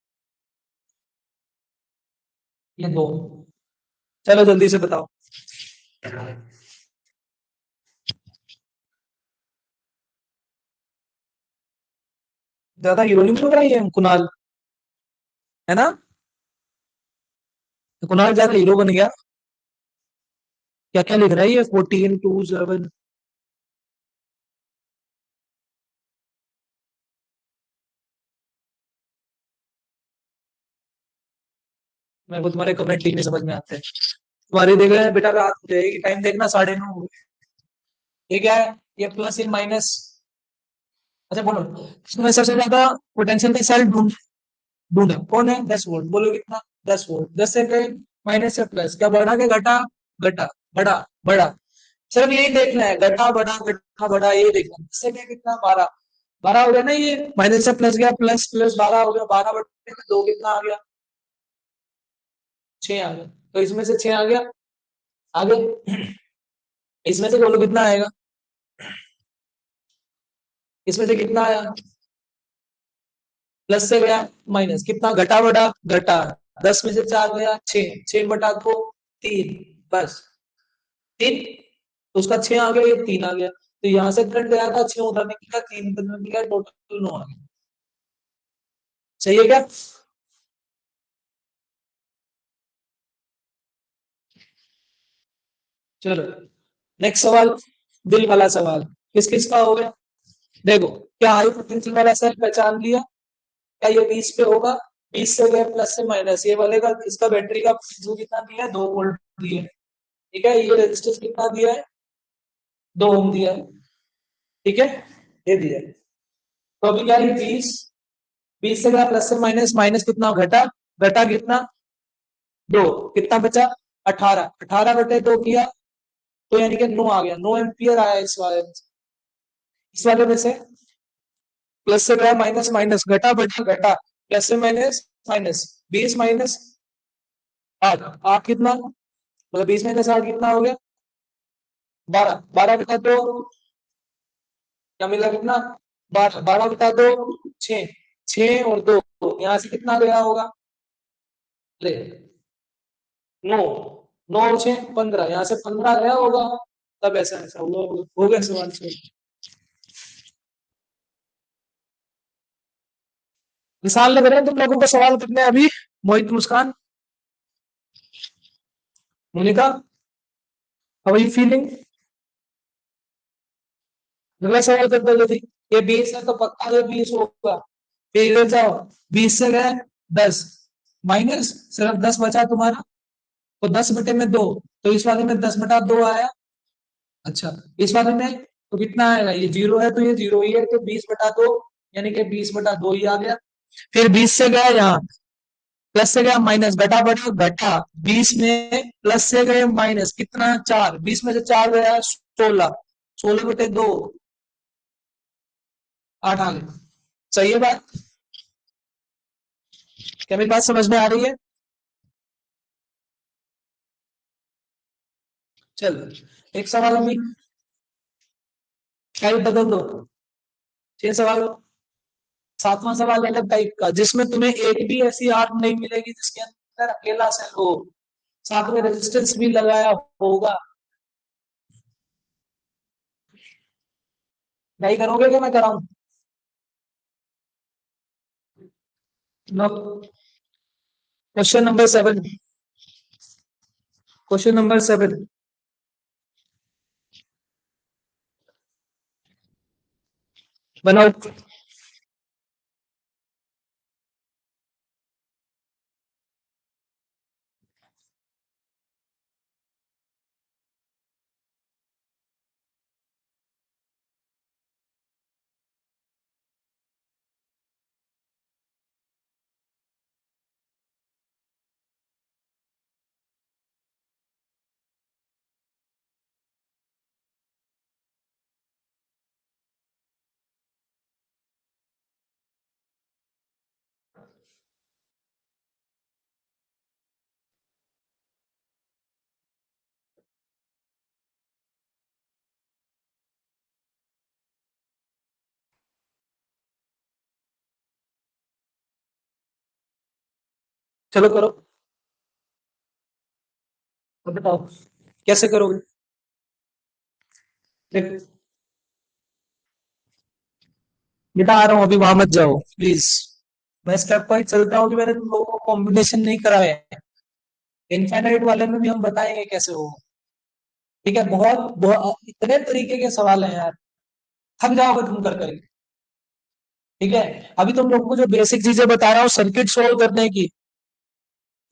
ये दो। चलो जल्दी से बताओ। ज्यादा हीरो नहीं लग रहा है ये कुणाल, है ना? कुणाल ज्यादा हीरो बन गया। क्या क्या लिख रहा है ये, 14 2 7। मेरे को तुम्हारे कमेंट नहीं समझ में आते हैं। तुम्हारे देख रहे हैं बेटा, रात हो जाएगी, टाइम देखना 9:30। ये क्या है, ये प्लस इन माइनस। अच्छा बोलो, इसमें सबसे ज्यादा पोटेंशियल का सेल ढूंढ ढूंढे, कौन है? 10 वोल्ट, बोलो कितना? 10 वोल्ट। 10 से कहीं माइनस से प्लस, क्या बढ़ा के घटा? घटा, बड़ा, बड़ा। सिर्फ यही देखना है, घटा बड़ा, यही देखना है। इससे क्या कितना? 12, 12 हो गया ना, ये माइनस से प्लस गया, प्लस प्लस 12 हो गया, 12/2 कितना आ गया? 6 आ गया। तो इसमें से 6 आ गया, आगे इसमें से बोलो कितना आएगा? इसमें से कितना आया? प्लस से गया माइनस, कितना घटा बटा? घटा। 10 में से 4 गया 6, 6/2 3, बस 3। तो उसका 6 आ गया, ये 3 आ गया। तो यहां से करंट गया था 6, उधर निकला 3, उधर निकला, टोटल 9 आ गया। सही है क्या? चलो, नेक्स्ट सवाल, दिल वाला सवाल। किस किस का हो गया? देखो, क्या हाई पोटेंशियल वाला सेल पहचान लिया? क्या ये 20 पे होगा? 20 से गए प्लस से माइनस, ये वाले का, इसका बैटरी का जो कितना दिया है, 2 वोल्ट दिया है। ठीक है, ये रेजिस्टेंस कितना दिया है? 2 ओम दिया है। ठीक है, ये दिया है। तो अभी क्या है, 20 से गया प्लस से माइनस, माइनस कितना घटा? घटा कितना? 2, कितना बचा? 18, 18/2 किया, तो यानी कि 9 आ गया, 9 एम्पियर आया इस वाले में। इस वाले में से प्लस से गया माइनस, माइनस घटा बटा घटा, प्लस से माइनस, माइनस 20 - 8, 8 कितना, मतलब 20 - 8 कितना हो गया? 12, 12/2 क्या मिला कितना? 12, 12/2 6, 6 और 2, यहाँ से कितना गया होगा? अरे 9, 9 और 6 15, यहाँ से 15 गया होगा। तब ऐसा ऐसा हुआ होगा। हो गया सवाल से। मिसाल लग रहे हैं तुम लोगों को सवाल कितने अभी? Mohit, Muskan, Monika, how are you feeling? अगला सवाल कर दो जल्दी। ये 20 है तो पक्का ये 20 होगा। फिर इधर जाओ, 20 से गए 10, माइनस सिर्फ 10 बचा तुम्हारा, तो 10/2, तो इस वाले में 10/2 आया। अच्छा, इस वाले में तो कितना आएगा? ये 0 है तो ये 0 ही है, तो 20/2, यानी कि 20/2 ही आ गया। फिर 20 से गया यहाँ, प्लस से गया माइनस, घटा बढ़ा घटा, 20 में प्लस से गए माइनस, कितना? 4, 20 में से 4 गया 16, 16/2, 8 आ गया। सही है बात? क्या मेरी बात समझ में आ रही है? चल, एक सवाल अभी, टाइप बदल दो। 6 सवाल। सातवां सवाल अलग टाइप का, जिसमें तुम्हें एक भी ऐसी आर्म नहीं मिलेगी जिसके अंदर अकेला सेल हो, साथ में रेजिस्टेंस भी लगाया होगा। नहीं करोगे क्या मैं कराऊं? Question number 7। Question number 7। बनाओ। चलो करो। अब बताओ कैसे करोगे। देख, बेटा आ रहा हूँ, अभी वहां मत जाओ प्लीज। मैं स्टेप वाइज चलता हूँ कि मैंने तुम लोगों को कॉम्बिनेशन नहीं कराया है। इनफाइनाइट वाले में भी हम बताएंगे कैसे हो। ठीक है, बहुत इतने तरीके के सवाल हैं यार, थक जाओगे तुम कर कर। ठीक है, अभी तुम लोगों को जो बेसिक चीजें बता रहा हूँ सर्किट सोल्व करने की,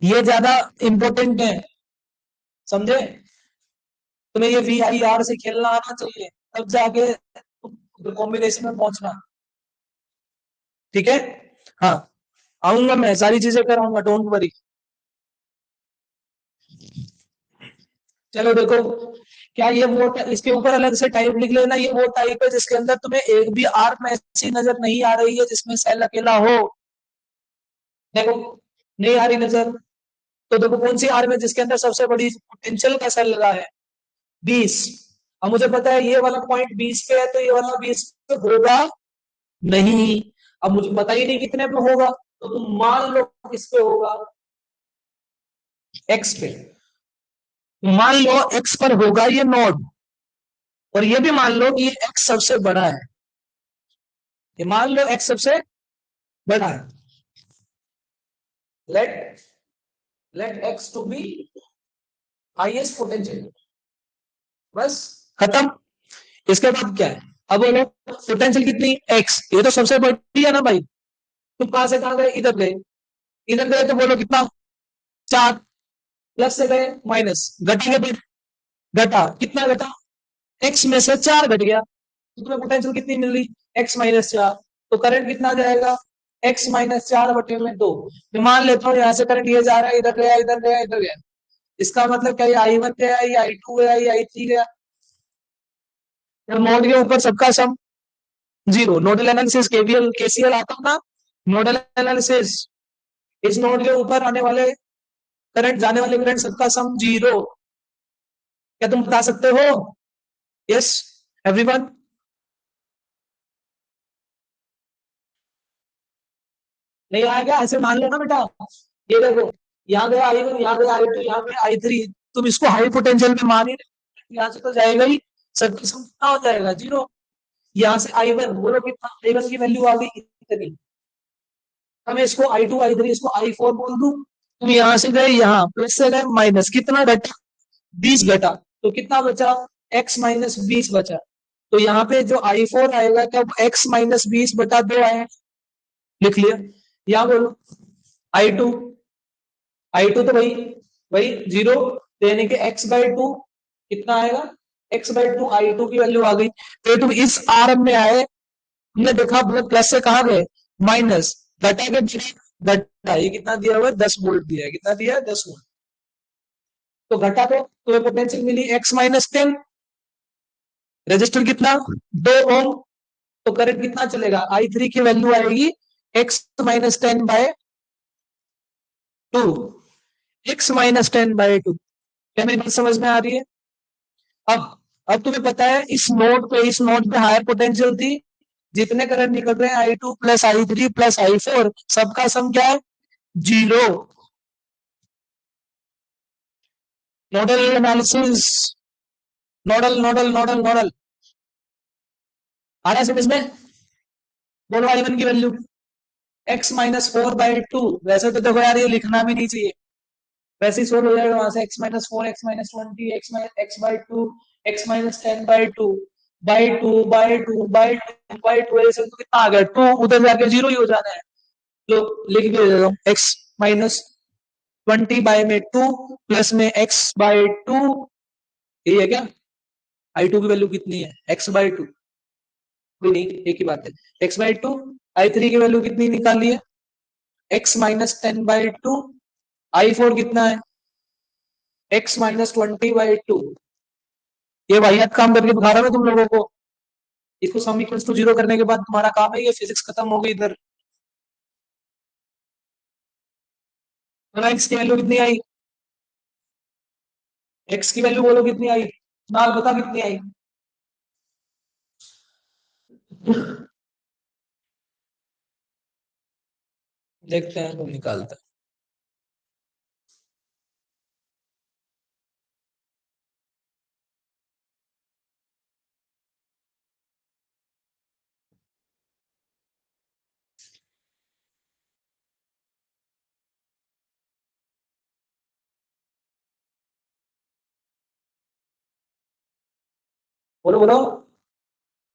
ये ज्यादा इंपॉर्टेंट है, समझे। तुम्हें ये वी आई आर से खेलना आना चाहिए, तब जाके कॉम्बिनेशन में पहुंचना। ठीक है। हाँ, आऊंगा, मैं सारी चीजें कराऊंगा, डोंट वरी। चलो देखो, क्या ये वो इसके ऊपर अलग से टाइप लिख लेना, ये वो टाइप है जिसके अंदर तुम्हें एक भी आर्म ऐसी नजर नहीं आ रही है जिसमें सेल अकेला हो। देखो, नहीं आ रही नजर, तो देखो कौन सी आर्म है जिसके अंदर सबसे बड़ी पोटेंशियल का सेल लगा है, 20। अब मुझे पता है ये वाला पॉइंट 20 पे है, तो ये वाला 20 पे होगा नहीं। अब मुझे पता ही नहीं कितने पे होगा, तो तुम मान लो किस पे होगा, एक्स पे। मान लो एक्स पर होगा ये नोड, और ये भी मान लो कि ये एक्स सबसे बड़ा है। ये मान लो एक्स सबसे बड़ा है। Let let X to be highest potential. बस, खत्म। इसके बाद क्या है, अब बोलो पोटेंशियल कितनी, एक्स, ये तो सबसे बड़ी है ना भाई। तुम कहां से कहां गए, इधर गए। इधर गए तो बोलो कितना, 4। प्लस से गए माइनस, घटेंगे फिर, घटा कितना घटा, एक्स में से 4 घट गया, तो तुम्हें पोटेंशियल कितनी मिल रही, x-4। तो करंट कितना जाएगा, x-4/2। मैं मान लेता हूँ यहाँ से करंट ये जा रहा है, इधर गया, इधर गया, इधर गया। इसका मतलब क्या, ये I1 गया, ये I2 गया, ये I3 गया। जब नोड के ऊपर सबका सम 0, नोडल एनालिसिस केवीएल केसीएल आता ना, नोडल एनालिसिस, इस नोड के ऊपर आने वाले करंट, जाने वाले करंट सबका सम 0। क्या तुम बता सकते हो? Yes everyone. नहीं आएगा, ऐसे मान लो ना बेटा। ये देखो, यहाँ गया I1, यहाँ गया I2, यहाँ गया I3। तुम इसको हाई पोटेंशियल में मान ही नहीं, यहाँ से तो जाएगा ही, सबकी सम कितना हो जाएगा, 0। यहाँ से I1 बोलो कितना, I1 की वैल्यू आ गई इतनी। अब मैं इसको I2 I3 इसको I4 बोल दूं। तुम यहाँ से गए, यहाँ प्लस से गए माइनस, कितना घटा, 20 घटा, तो कितना बचा, x-20 बचा। तो यहाँ पे जो I4 आएगा, क्या x-20/2 आए, लिख लिया। यहाँ बोलो I2, I2 तो वही वही 0, यानी कि x/2 कितना आएगा, x/2 I2 की वैल्यू आ गई। तो तुम इस आर्म में आए, हमने देखा प्लस से कहा गए माइनस, घटा के घटा, ये कितना दिया हुआ है, 10 वोल्ट दिया है, कितना दिया है, 10 वोल्ट। तो घटा को तुम्हें पोटेंशियल मिली x-10, रेजिस्टर कितना, 2 ओम। तो करंट कितना चलेगा, I3 की वैल्यू आएगी x-10/2, x-10/2। क्या मेरी बात समझ में आ रही है? अब अब तुम्हें पता है इस नोड पे हायर पोटेंशियल थी, जितने करंट निकल रहे हैं I2 plus I3 plus I4 सबका सम क्या है? 0। Nodal analysis, nodal nodal nodal nodal आ रहा है समझ में? बोलो I1 की वैल्यू x-4/2। वैसे तो देखो यार ये लिखना भी नहीं चाहिए, वैसे ही सोल्व हो जाएगा वहां से। x-4 x-20 x/2 x-10/2 ऐसे तो कितना आ गया 2, उधर जाके 0 ही हो जाना है। लो लिख भी देता हूँ, x-20/2 प्लस में x/2, यही है क्या? I2 की वैल्यू कितनी है? x/2, कोई नहीं एक ही बात है। x/2, I3 की वैल्यू कितनी निकाली है? x-10/2, I4 कितना है? x-20/2। ये वाहियात काम करके दिखा रहा हूं तुम लोगों को। इसको सम इक्वल्स टू 0 करने के बाद तुम्हारा काम है, ये फिजिक्स खत्म हो गई इधर। x की वैल्यू कितनी आई? x की वैल्यू बोलो कितनी आई? नाल बता कितनी आई? देखते हैं तुम निकालते हैं। बोलो बोलो।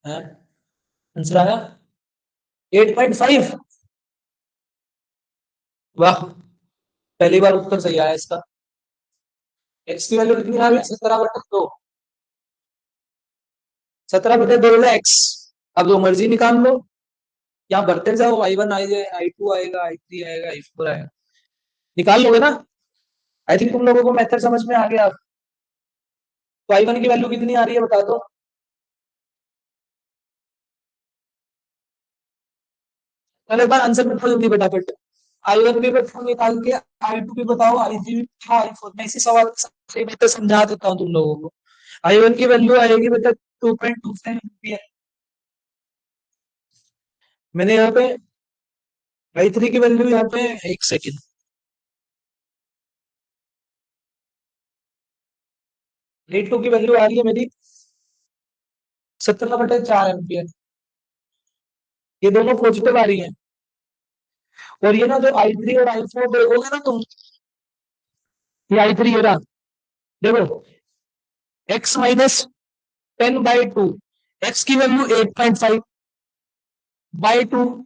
आंसर आया 8.5। वाह, पहली बार उत्तर सही आया इसका। x की वैल्यू कितनी आ गई? 17/2। 17/2 x। अब जो मर्जी निकाल लो, यहाँ बढ़ते जाओ, I1 आई जाए, I2 आएगा, I3 आएगा, I4 आएगा, निकाल लोगे ना? आई थिंक तुम लोगों को मेथड समझ में आ गया। तो I1 की वैल्यू कितनी आ रही है बता दो। पहले एक बार आंसर बताओ जल्दी फटाफट। I1 भी बताओ निकाल के, I2 भी बताओ, I3 भी बताओ, I4। मैं इसी सवाल से बेहतर समझा देता हूँ तुम लोगों को। I1 की वैल्यू आएगी बेटा 2.25 एम्पियर। मैंने यहाँ पे I3 की वैल्यू यहाँ पे, एक सेकेंड, I2 की वैल्यू आ रही है मेरी 17/4 एम्पियर। ये दोनों पॉजिटिव आ रही है। और ये ना जो I3 और I4 देखोगे ना तुम, ये I3 ये रहा, देखो x-10/2, x की वैल्यू 8.5/2।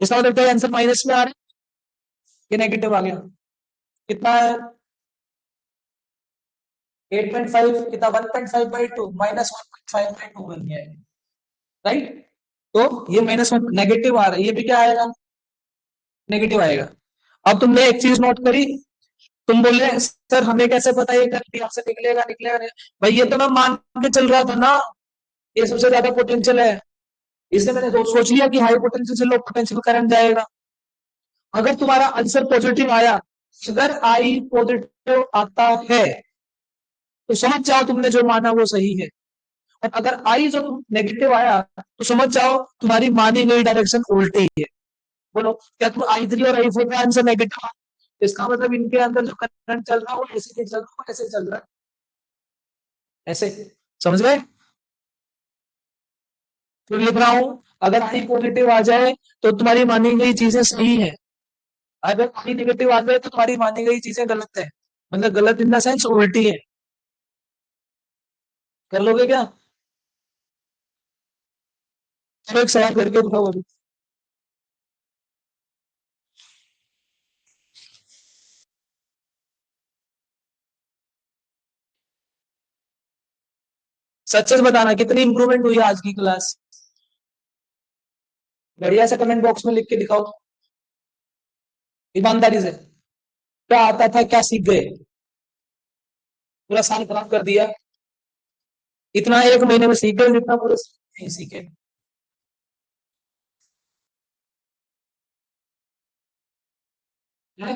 इसका मतलब आंसर माइनस में आ रहा है, ये नेगेटिव आ गया। कितना है? 8.5 कितना? 1.5/2 -1.5/2 बन गया है, राइट? तो ये -1 नेगेटिव आ रहा है, ये भी क्या आएगा? नेगेटिव आएगा। अब तुमने एक चीज नोट करी, तुम बोले सर हमें कैसे पता ये करंट यहाँ से निकलेगा निकलेगा नहीं? भाई ये तो मैं मान के चल रहा था ना, ये सबसे ज्यादा पोटेंशियल है, इसलिए मैंने सोच लिया कि हाई पोटेंशियल से लो पोटेंशियल करंट जाएगा। अगर तुम्हारा आंसर पॉजिटिव आया, अगर आई पॉजिटिव आता है तो समझ जाओ तुमने जो माना वो सही है। और अगर आई जो नेगेटिव आया तो समझ जाओ तुम्हारी मानी गई डायरेक्शन उल्टी है। बोलो क्या तुम I3 और I4 का आंसर नेगेटिव? इसका मतलब इनके अंदर जो करंट चल रहा है वो ऐसे नहीं चल रहा, वो ऐसे चल रहा है, ऐसे। समझ गए? फिर लिख रहा हूं, अगर आई पॉजिटिव आ जाए तो तुम्हारी मानी गई चीजें सही है, अगर आई नेगेटिव आ जाए तो तुम्हारी मानी गई चीजें गलत है। मतलब गलत इन द सेंस उल्टी है। कर लोगे क्या? चलो एक सवाल करके दिखाओ अभी। सच सच बताना कितनी इंप्रूवमेंट हुई है आज की क्लास। बढ़िया से कमेंट बॉक्स में लिख के दिखाओ, ईमानदारी से। क्या आता था, क्या सीख गए? पूरा साल खराब कर दिया। इतना एक महीने में सीख गए जितना पूरे नहीं सीखे। है?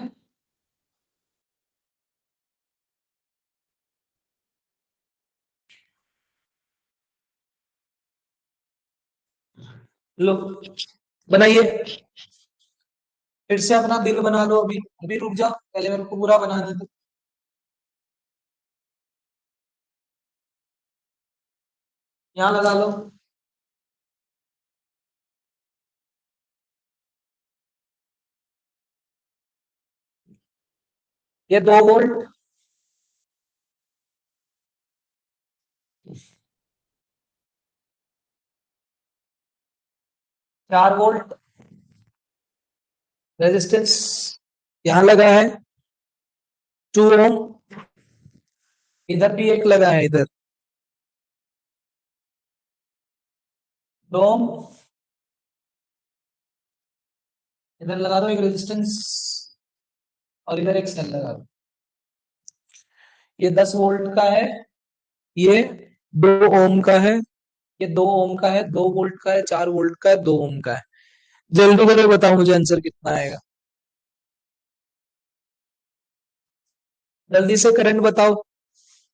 लो बनाइए, फिर से अपना दिल बना लो। अभी अभी रुक जाओ, पहले मेरे को पूरा बना दे दो। यहाँ लगा लो। ये 2 वोल्ट, 4 वोल्ट रेजिस्टेंस यहाँ लगा है, 2 ओम। इधर भी एक लगा है, इधर 2 ओम। इधर लगा दो एक रेजिस्टेंस, और इधर एक सेल लगा दो। ये 10 वोल्ट का है, ये 2 ओम का है, ये 2 ओम का है, 2 वोल्ट का है, 4 वोल्ट का है, 2 ओम का है। जल्दी करके बताओ मुझे आंसर कितना आएगा। जल्दी से करंट बताओ,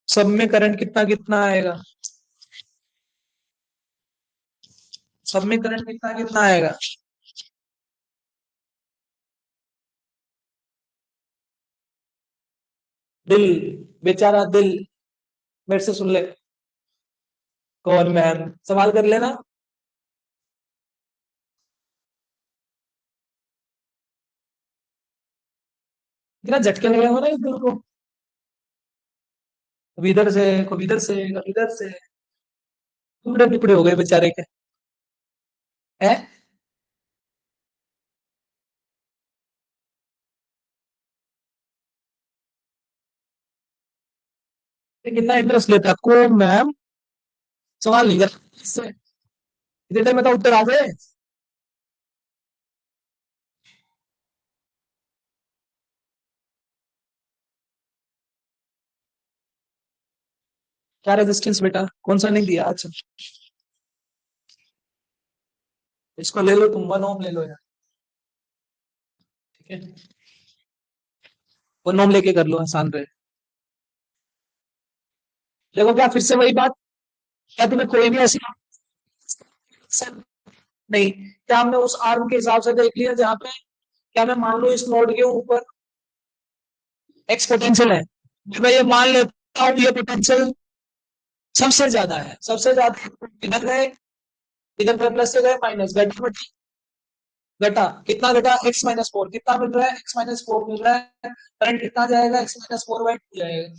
सब में करंट कितना कितना आएगा, सब में करंट कितना कितना आएगा। दिल, बेचारा दिल, मेरे से सुन ले। कौन मैम, सवाल कर लेना। इतना झटके लगे हो ना इस दिल को, कभी इधर से, कभी इधर से, कभी इधर से, टुकड़े टुकड़े हो गए बेचारे के। है, कितना इंटरेस्ट लेता को मैम, सवाल नहीं कर इससे, इतने टाइम में तो उत्तर आ गए। क्या रेजिस्टेंस बेटा, कौन सा नहीं दिया? अच्छा, इसको ले लो तुम, 1 ओम ले लो यार। ठीक है, 1 ओम लेके कर लो, आसान रहे। देखो क्या फिर से वही बात, क्या तुम्हें कोई भी ऐसी नहीं, क्या हमने उस आर्म के हिसाब से देख लिया जहां पे, क्या मैं मान लो इस नोड के ऊपर एक्स पोटेंशियल है, मैं ये मान लेता हूँ ये पोटेंशियल सबसे ज्यादा है, सबसे ज्यादा इधर गए, इधर गए प्लस से गए माइनस, घटा बटी घटा, कितना घटा, x-4 कितना मिल रहा है, x-4 मिल रहा है। करंट कितना जाएगा, x-4/2 जाएगा।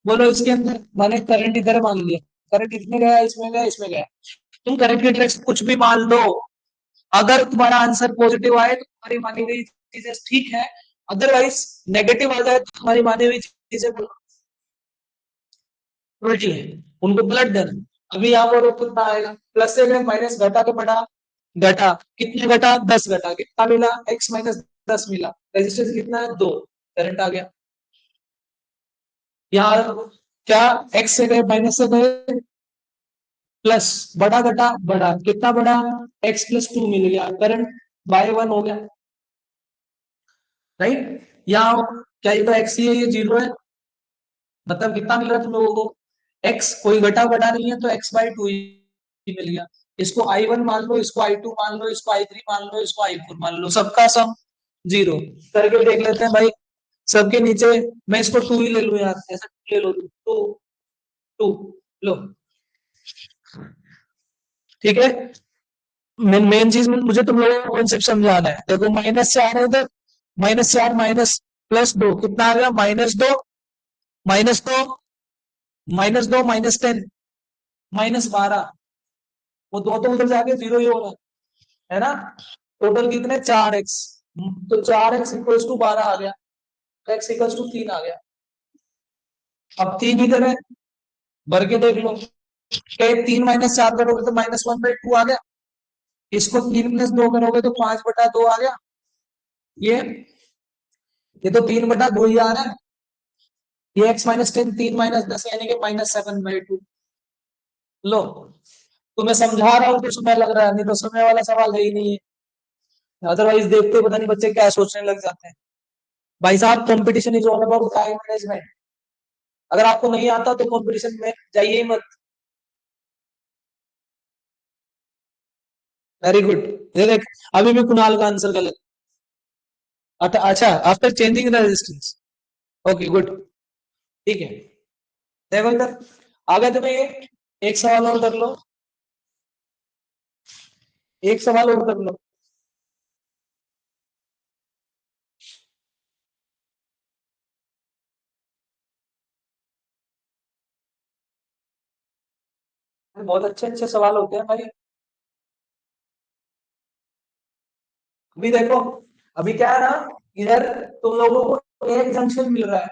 बोलो इसके अंदर, मैंने करंट इधर मान लिया, करंट इसमें गया, इसमें गया, इसमें गया। तुम करंट की डायरेक्शन कुछ भी मान लो, अगर तुम्हारा आंसर पॉजिटिव आए तो तुम्हारी मानी हुई चीजें ठीक है, अदरवाइज नेगेटिव आ जाए तो तुम्हारी मानी हुई चीजें उल्टी है, उनको ब्लड देना। अभी यहाँ पर कितना आएगा, प्लस से गए माइनस, घटा के बढ़ा, घटा कितने घटा, 10 घटा, कितना मिला, x-10 मिला। रेजिस्टेंस कितना है, 2। करंट आ गया। यहाँ क्या, x से गए माइनस से गए प्लस, बड़ा घटा बड़ा, कितना बड़ा, x+2 मिल गया, करंट बाय 1 हो गया। राइट, यहाँ क्या ये तो x ही है, ये 0 है, मतलब कितना मिल रहा है तुम लोगों को, x कोई घटा बटा नहीं है तो x/2 ही मिल गया। इसको I1 मान लो, इसको I2 मान लो, इसको I3 मान लो, इसको I4 मान लो, सबका सम 0 करके देख लेते हैं भाई। सबके नीचे मैं इसको 2 ही ले लू यार, ऐसा ले लो, 2 2 लो। ठीक है, मेन चीज मुझे तुम लोगों को कॉन्सेप्ट समझाना है। देखो माइनस से आ रहे थे, -4 माइनस +2 कितना आ गया, -2, -2, -2, -10, -12, वो दो तो उधर जाके 0 ही होगा, है ना। टोटल कितने, 4x, तो 4x = 12 आ गया, x = 3 आ गया। अब 3 इधर है, भर के देख लो, क्या 3 - 4 करोगे तो -1/2 आ गया, इसको 3 - 2 करोगे तो 5/2 आ गया। ये ये तो 3/2 ही आ रहा है। ये x-10, 3 - 10 यानी कि -7/2। लो, तुम्हें समझा रहा हूँ तो समय लग रहा है, नहीं तो समय वाला सवाल है ही नहीं है। अदरवाइज देखते पता नहीं बच्चे क्या सोचने लग जाते हैं। भाई साहब, competition is all about time management. अगर आपको नहीं आता तो कंपटीशन में जाइए ही मत। Very good. ये देख, अभी भी कुणाल का आंसर गलत। अच्छा, after changing the resistance. Okay good. ठीक है, देखो इधर आगे तुम्हें एक सवाल और कर लो, एक सवाल और कर लो। बहुत अच्छे अच्छे सवाल होते हैं भाई। अभी देखो, अभी क्या है ना, इधर तुम लोगों को एक जंक्शन मिल रहा है,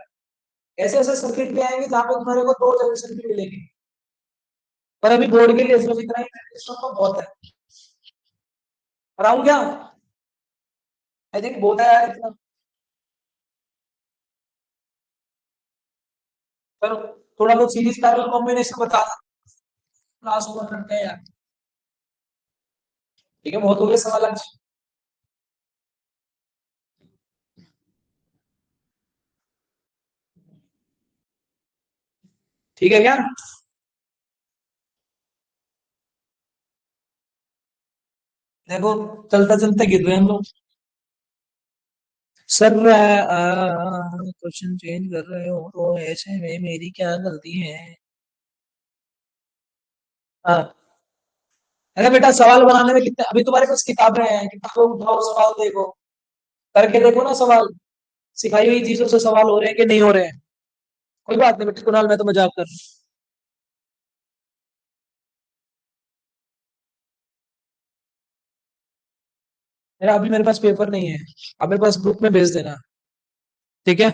ऐसे ऐसे सर्किट पे आएंगे जहां पे तुम्हारे को दो जंक्शन भी मिलेंगे। पर अभी बोर्ड के लिए इसमें इतना ही प्रैक्टिस तो बहुत है। कराऊं क्या? आई थिंक बहुत है यार इतना। चलो, थोड़ा बहुत सीरीज पैरेलल कॉम्बिनेशन बता दो, क्लास ओवर करते हैं यार। ठीक है, बहुत हो गए सवाल आज। ठीक है क्या? देखो, चलता चलता गिर रहे हैं हम लोग। सर क्वेश्चन चेंज कर रहे हो तो ऐसे में मेरी क्या गलती है? हाँ। अरे बेटा, सवाल बनाने में कितने, अभी तुम्हारे पास किताबें हैं, किताबें उठाओ, सवाल देखो, करके देखो ना सवाल। सिखाई हुई चीजों से सवाल हो रहे हैं कि नहीं हो रहे हैं? कोई बात नहीं बेटा कुणाल, मैं तो मजाक कर रहा हूँ। मेरा अभी मेरे पास पेपर नहीं है, अब मेरे पास ग्रुप में भेज देना। ठीक है।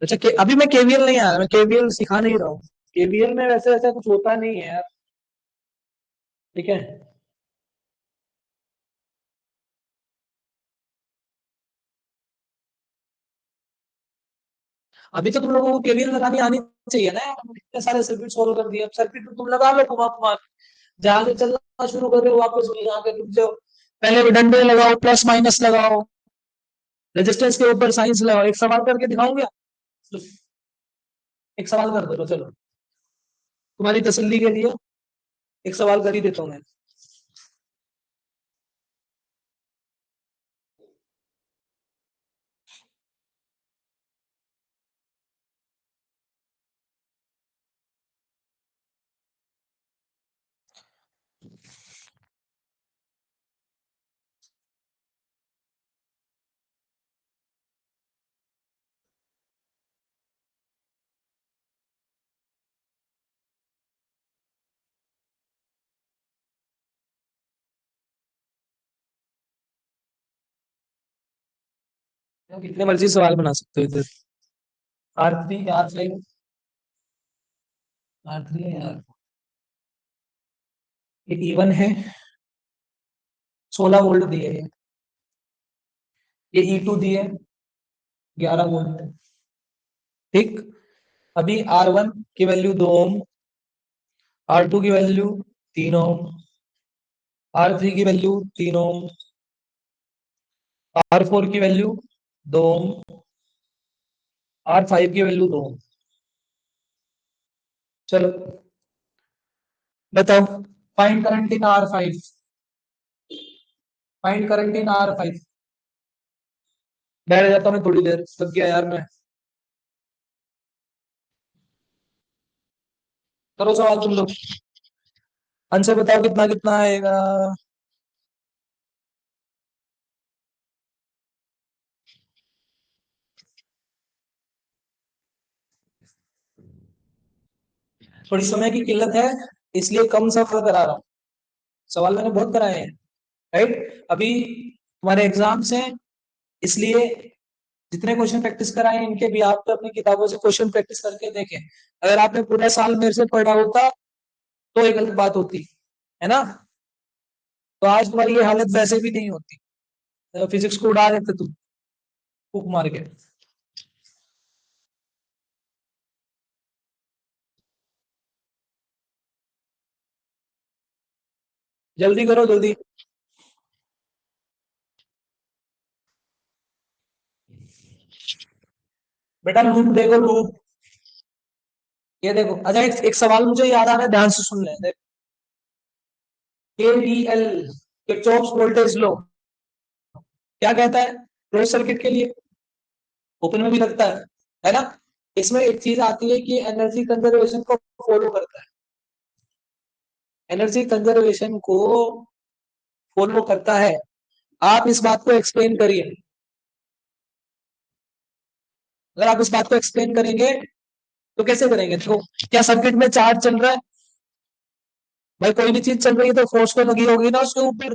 अच्छा अभी मैं केवीएल नहीं आया, मैं केवीएल सिखा नहीं रहा हूँ। केवीएल में वैसे वैसा कुछ होता नहीं है यार। ठीक है। अभी तो तुम लोगों को केवीएल लगानी आनी चाहिए ना, इतने सारे सर्किट सोल्व कर दिए, अब सर्किट तो तुम लगा लो घुमा घुमा के। जहां से चलना शुरू कर रहे हो वापस वहीं आके रुक जाओ। पहले भी डंडे लगाओ, प्लस माइनस लगाओ, रेजिस्टेंस के ऊपर साइंस लगाओ। एक सवाल करके दिखाऊंगा। एक सवाल कर दो चलो, तुम्हारी तसल्ली के लिए एक सवाल कर ही देता हूँ मैं। कितने मर्जी सवाल बना सकते हो इधर। R3 R5, R3 है, ये E1 है, 16 वोल्ट दिए है। ये E2 दिए, 11 वोल्ट। ठीक। अभी R1 की वैल्यू 2 ओम, R2 की वैल्यू 3 ओम, R3 की वैल्यू 3 ओम, R4 की वैल्यू 2 ओम, R5 की वैल्यू 2 ओम। चलो बताओ, find current in R5, find current in R5। बैठ जाता हूँ मैं थोड़ी देर, थक गया यार मैं। करो सवाल तुम लोग, आंसर बताओ कितना कितना आएगा। थोड़ी समय की किल्लत है, इसलिए कम सवाल करा रहा हूँ। सवाल मैंने बहुत कराए हैं। राइट, अभी तुम्हारे एग्जाम्स हैं, इसलिए जितने क्वेश्चन प्रैक्टिस कराए इनके भी आप तो अपनी किताबों से क्वेश्चन प्रैक्टिस करके देखें। अगर आपने पूरा साल मेरे से पढ़ा होता तो एक गलत बात होती है ना, तो आज तुम्हारी ये हालत वैसे भी नहीं होती। फिजिक्स को उड़ा देते तुम, फूक मार के। जल्दी करो जल्दी। बेटा लूप देखो लूप, ये देखो। अच्छा एक सवाल मुझे याद आ रहा है, ध्यान से सुन ले। KVL, किरचॉफ्स वोल्टेज लॉ, क्या कहता है क्लोज सर्किट के लिए? ओपन में भी लगता है ना? इसमें एक चीज आती है कि एनर्जी कंजर्वेशन को फॉलो करता है, एनर्जी कंजर्वेशन को फॉलो करता है। आप इस बात को एक्सप्लेन करिए, अगर आप इस बात को एक्सप्लेन करेंगे तो कैसे करेंगे? देखो, क्या सर्किट में चार्ज चल रहा है? भाई कोई भी चीज चल रही है तो फोर्स तो लगी होगी ना उसके ऊपर।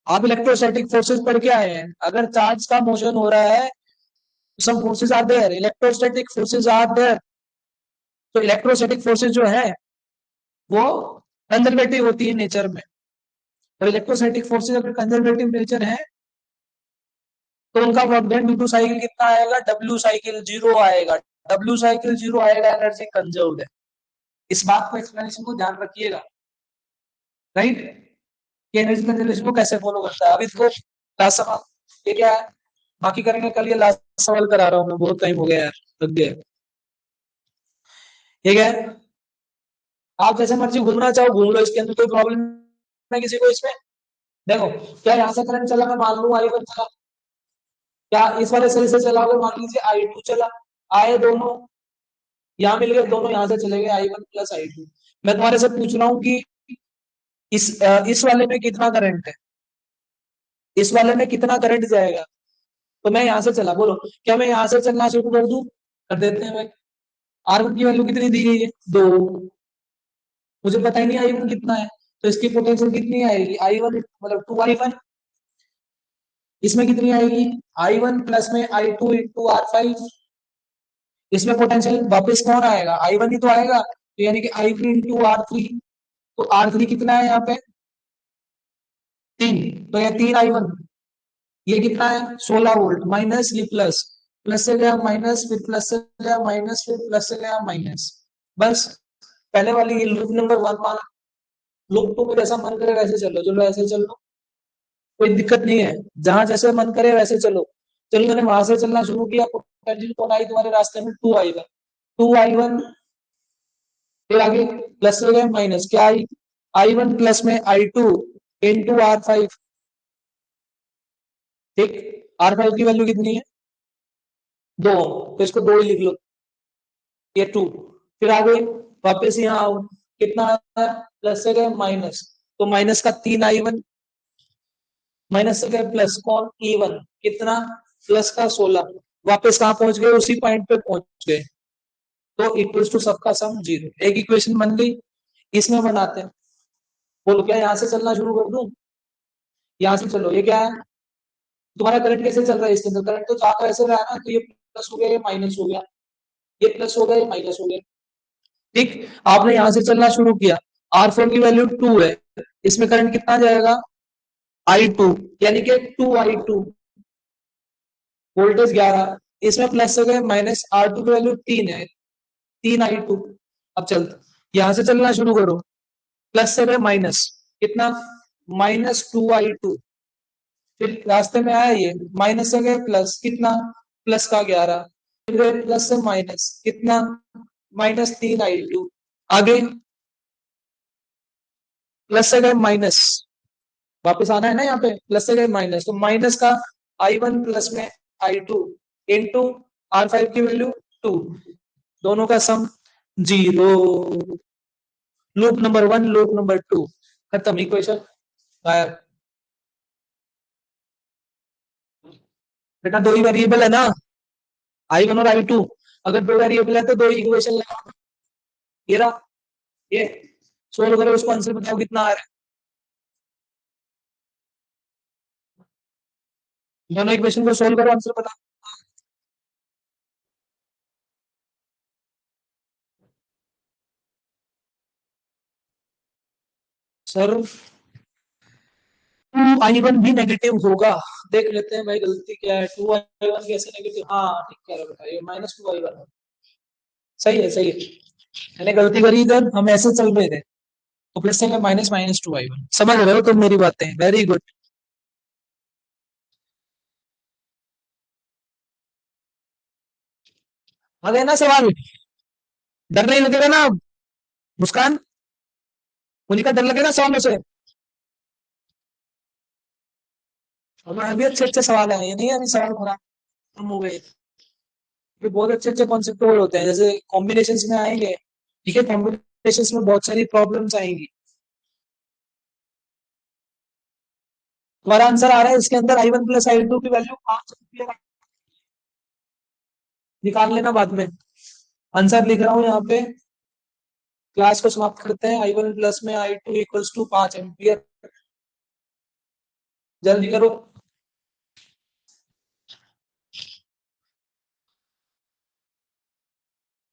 आप इलेक्ट्रोस्टैटिक फोर्सेस पढ़ के आए हैं, अगर चार्ज का मोशन हो रहा है, some forces are there, electrostatic forces are there. तो इलेक्ट्रोस्टैटिक फोर्सेस जो है वो कंजर्वेटिव होती है नेचर में, और इलेक्ट्रोस्टैटिक फोर्सेस अगर कंजर्वेटिव नेचर है तो उनका work done due to cycle कितना आएगा? डब्ल्यू साइकिल जीरो आएगा। डब्ल्यू साइकिल जीरो आएगा, एनर्जी कंजर्व्ड है। इस बात को, एक्सप्लेनेशन को ध्यान रखिएगा, राइट? कि एनर्जी कंजर्वेशन को कैसे फॉलो करता है। अभी देखो लास्ट सवाल, ये क्या है? बाकी करेंगे कल, ये लास्ट सवाल करा रहा हूँ मैं, बहुत टाइम हो गया यार, लग गया। ये क्या है? आप जैसे मर्जी घूमना चाहो घूम लो, इसके अंदर कोई प्रॉब्लम है किसी को इसमें? देखो, क्या यहाँ से करंट चला, मैं मान लू आई वन चला, क्या इस वाले सेल से चला हुआ मान लीजिए आई टू चला, आए दोनों यहाँ मिल गए, दोनों यहाँ से चले गए, I one plus I two. मैं तुम्हारे से पूछ रहा हूँ कि इस वाले में कितना करंट है, इस वाले में कितना करंट जाएगा? तो मैं यहाँ से चला, बोलो क्या मैं यहाँ से चलना शुरू कर दूं? कर देते हैं भाई। आर वन की वैल्यू कितनी दी गई है? 2। मुझे पता ही नहीं आई वन कितना है, तो इसकी पोटेंशियल कितनी आएगी? आई वन मतलब 2i1। इसमें कितनी आएगी? आई वन प्लस में आई टू इंटू आर फाइव। इसमें पोटेंशियल वापस कौन आएगा? आई वन ही तो आएगा, तो यानी कि I three into are three. तो आर थ्री कितना है यहाँ पे? 3। तो ये 3i1, ये कितना है? 16 वोल्ट, माइनस ये प्लस, प्लस से गया माइनस, फिर प्लस से गया माइनस, फिर प्लस से गया माइनस। बस, पहले वाली ये लूप नंबर 1 माना। लूप 2 में जैसा मन करे वैसे चलो, चलो ऐसे चलो, कोई दिक्कत नहीं है, जहां जैसे मन करे वैसे चलो। चलो मैंने वहां से चलना शुरू किया, पोटेंशियल कौन आई तुम्हारे रास्ते में? 2i1। 2i1, फिर आगे प्लस से गया माइनस, क्या आई? आई वन प्लस में आई टू इंटू आर फाइव। ठीक, आर फाइव की वैल्यू कितनी है? 2, तो इसको 2 ही लिख लो, ये 2। फिर आगे वापस यहाँ आओ, कितना है? प्लस से गए माइनस, तो माइनस का 3i1, माइनस से गए प्लस, कौन? E1, कितना? प्लस का 16। वापस कहाँ पहुंच गए? उसी पॉइंट पे पहुंच गए, तो इक्वल्स टू सबका सम 0। एक इक्वेशन बन गई। इसमें बनाते हैं, बोलो क्या यहाँ से चलना शुरू कर दूं? यहाँ से चलो, ये क्या है? तुम्हारा करंट कैसे चल रहा है इसके अंदर? करंट तो चाहता ऐसे रहा ना, तो ये प्लस हो गया, ये माइनस हो गया, ये प्लस हो गया, ये माइनस हो गया। ठीक, आपने यहां से चलना शुरू किया, आर फोर की वैल्यू 2 है, इसमें करंट कितना जाएगा? आई टू, यानी कि 2i2, वोल्टेज 11। इसमें प्लस से गए माइनस, आर टू की वैल्यू 3 है, 3i2। अब चलता यहां से चलना शुरू करो, प्लस से गए माइनस, कितना? -2i2। फिर रास्ते में आया ये, माइनस से गए प्लस, कितना? प्लस का 11। फिर गए प्लस से माइनस, कितना? -3i2। आगे प्लस से गए माइनस, वापस आना है ना यहाँ पे, प्लस से गए माइनस, तो माइनस का i1 प्लस में i2 इंटू आर फाइव की वैल्यू 2, दोनों का सम 0। लूप नंबर 1, लूप नंबर 2, खत्म, इक्वेशन गायब। बेटा दो ही वेरिएबल है ना, i1 और i2। अगर दो वेरिएबल है तो दो इक्वेशन लगा, ये रहा, ये सोल्व करो, उसको आंसर बताओ कितना आ रहा है। दोनों इक्वेशन को सोल्व करो, आंसर बताओ। सर, टू आई वन भी नेगेटिव होगा, देख लेते हैं भाई गलती क्या है। 2i1 कैसे नेगेटिव? हाँ ठीक कह रहे हो बेटा, ये -2i1 है। सही है, सही है, मैंने गलती करी इधर, हम ऐसे चल रहे थे, तो प्लस से -2i1, समझ रहे हो तुम मेरी बातें? Very good. आ गए ना सवाल? डर नहीं लगेगा ना अब, मुस्कान? उन्हीं का डर लगेगा 100 में से। हमारे अभी अच्छे अच्छे सवाल आए, ये नहीं है अभी सवाल खराब खत्म हो गए। ये बहुत अच्छे अच्छे कॉन्सेप्ट होते हैं, जैसे कॉम्बिनेशंस में आएंगे। ठीक है, कॉम्बिनेशंस में बहुत सारी प्रॉब्लम्स आएंगी। तुम्हारा आंसर आ रहा है इसके अंदर I one plus I two की वैल्यू 5 निकाल लेना बाद में। आंसर लिख रहा हूं यहाँ पे। क्लास को समाप्त करते हैं। आई वन प्लस में आई टू इक्वल्स टू 5 एम्पियर। जल्दी करो।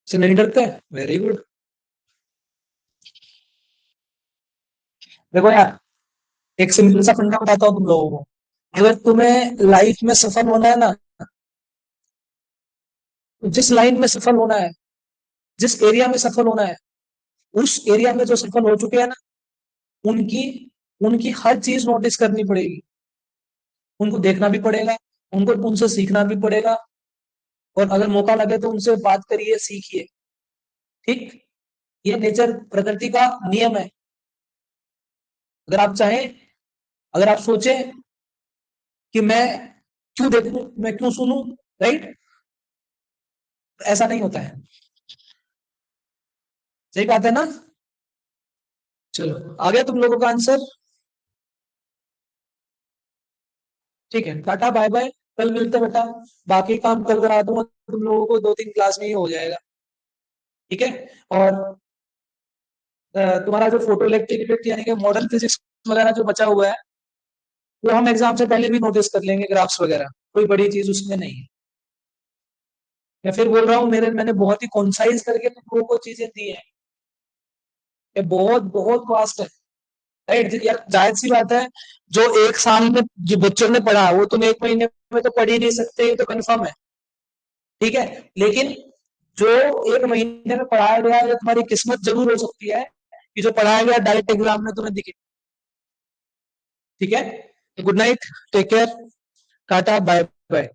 से नहीं डरते? Very good. देखो यार, एक सिंपल सा फंडा बताता हूँ तुम लोगों को। अगर तुम्हें लाइफ में सफल होना है ना, तो जिस लाइन में सफल होना है, जिस एरिया में सफल होना है, उस एरिया में जो सफल हो चुके हैं ना, उनकी उनकी हर चीज नोटिस करनी पड़ेगी। उनको देखना भी पड़ेगा, उनको उनसे सीखना भी पड़ेगा, और अगर मौका लगे तो उनसे बात करिए, सीखिए। ठीक, ये नेचर प्रकृति का नियम है। अगर आप चाहें, अगर आप सोचें कि मैं क्यों देखूं, मैं क्यों सुनूं, राइट, ऐसा नहीं होता है। सही बात है ना? चलो, आ गया तुम लोगों का आंसर। ठीक है, टाटा बाय बाय। कल मिलते हैं बेटा। बाकी काम कल करा दूंगा तुम लोगों को, 2-3 क्लास में ही हो जाएगा। ठीक है। और तुम्हारा जो फोटो इलेक्ट्रिक यानी कि मॉडर्न फिजिक्स वगैरह जो बचा हुआ है, वो हम एग्जाम से पहले भी नोटिस कर लेंगे, ग्राफ्स वगैरह, कोई बड़ी चीज उसमें नहीं है। मैं फिर बोल रहा हूँ, मैंने बहुत ही कॉन्साइज करके तुम लोगों को चीजें दी है। ये बहुत बहुत वास्ट है। राइट यार, जाहिर सी बात है। जो एक साल में जो बच्चों ने पढ़ा, वो तुम एक महीने में तो पढ़ ही नहीं सकते, ये तो कंफर्म है। ठीक है। लेकिन जो एक महीने में पढ़ाया गया है, तुम्हारी किस्मत जरूर हो सकती है कि जो पढ़ाया गया डायरेक्ट एग्जाम में तुम्हें दिखे। ठीक है। Good night, take care, tata bye bye.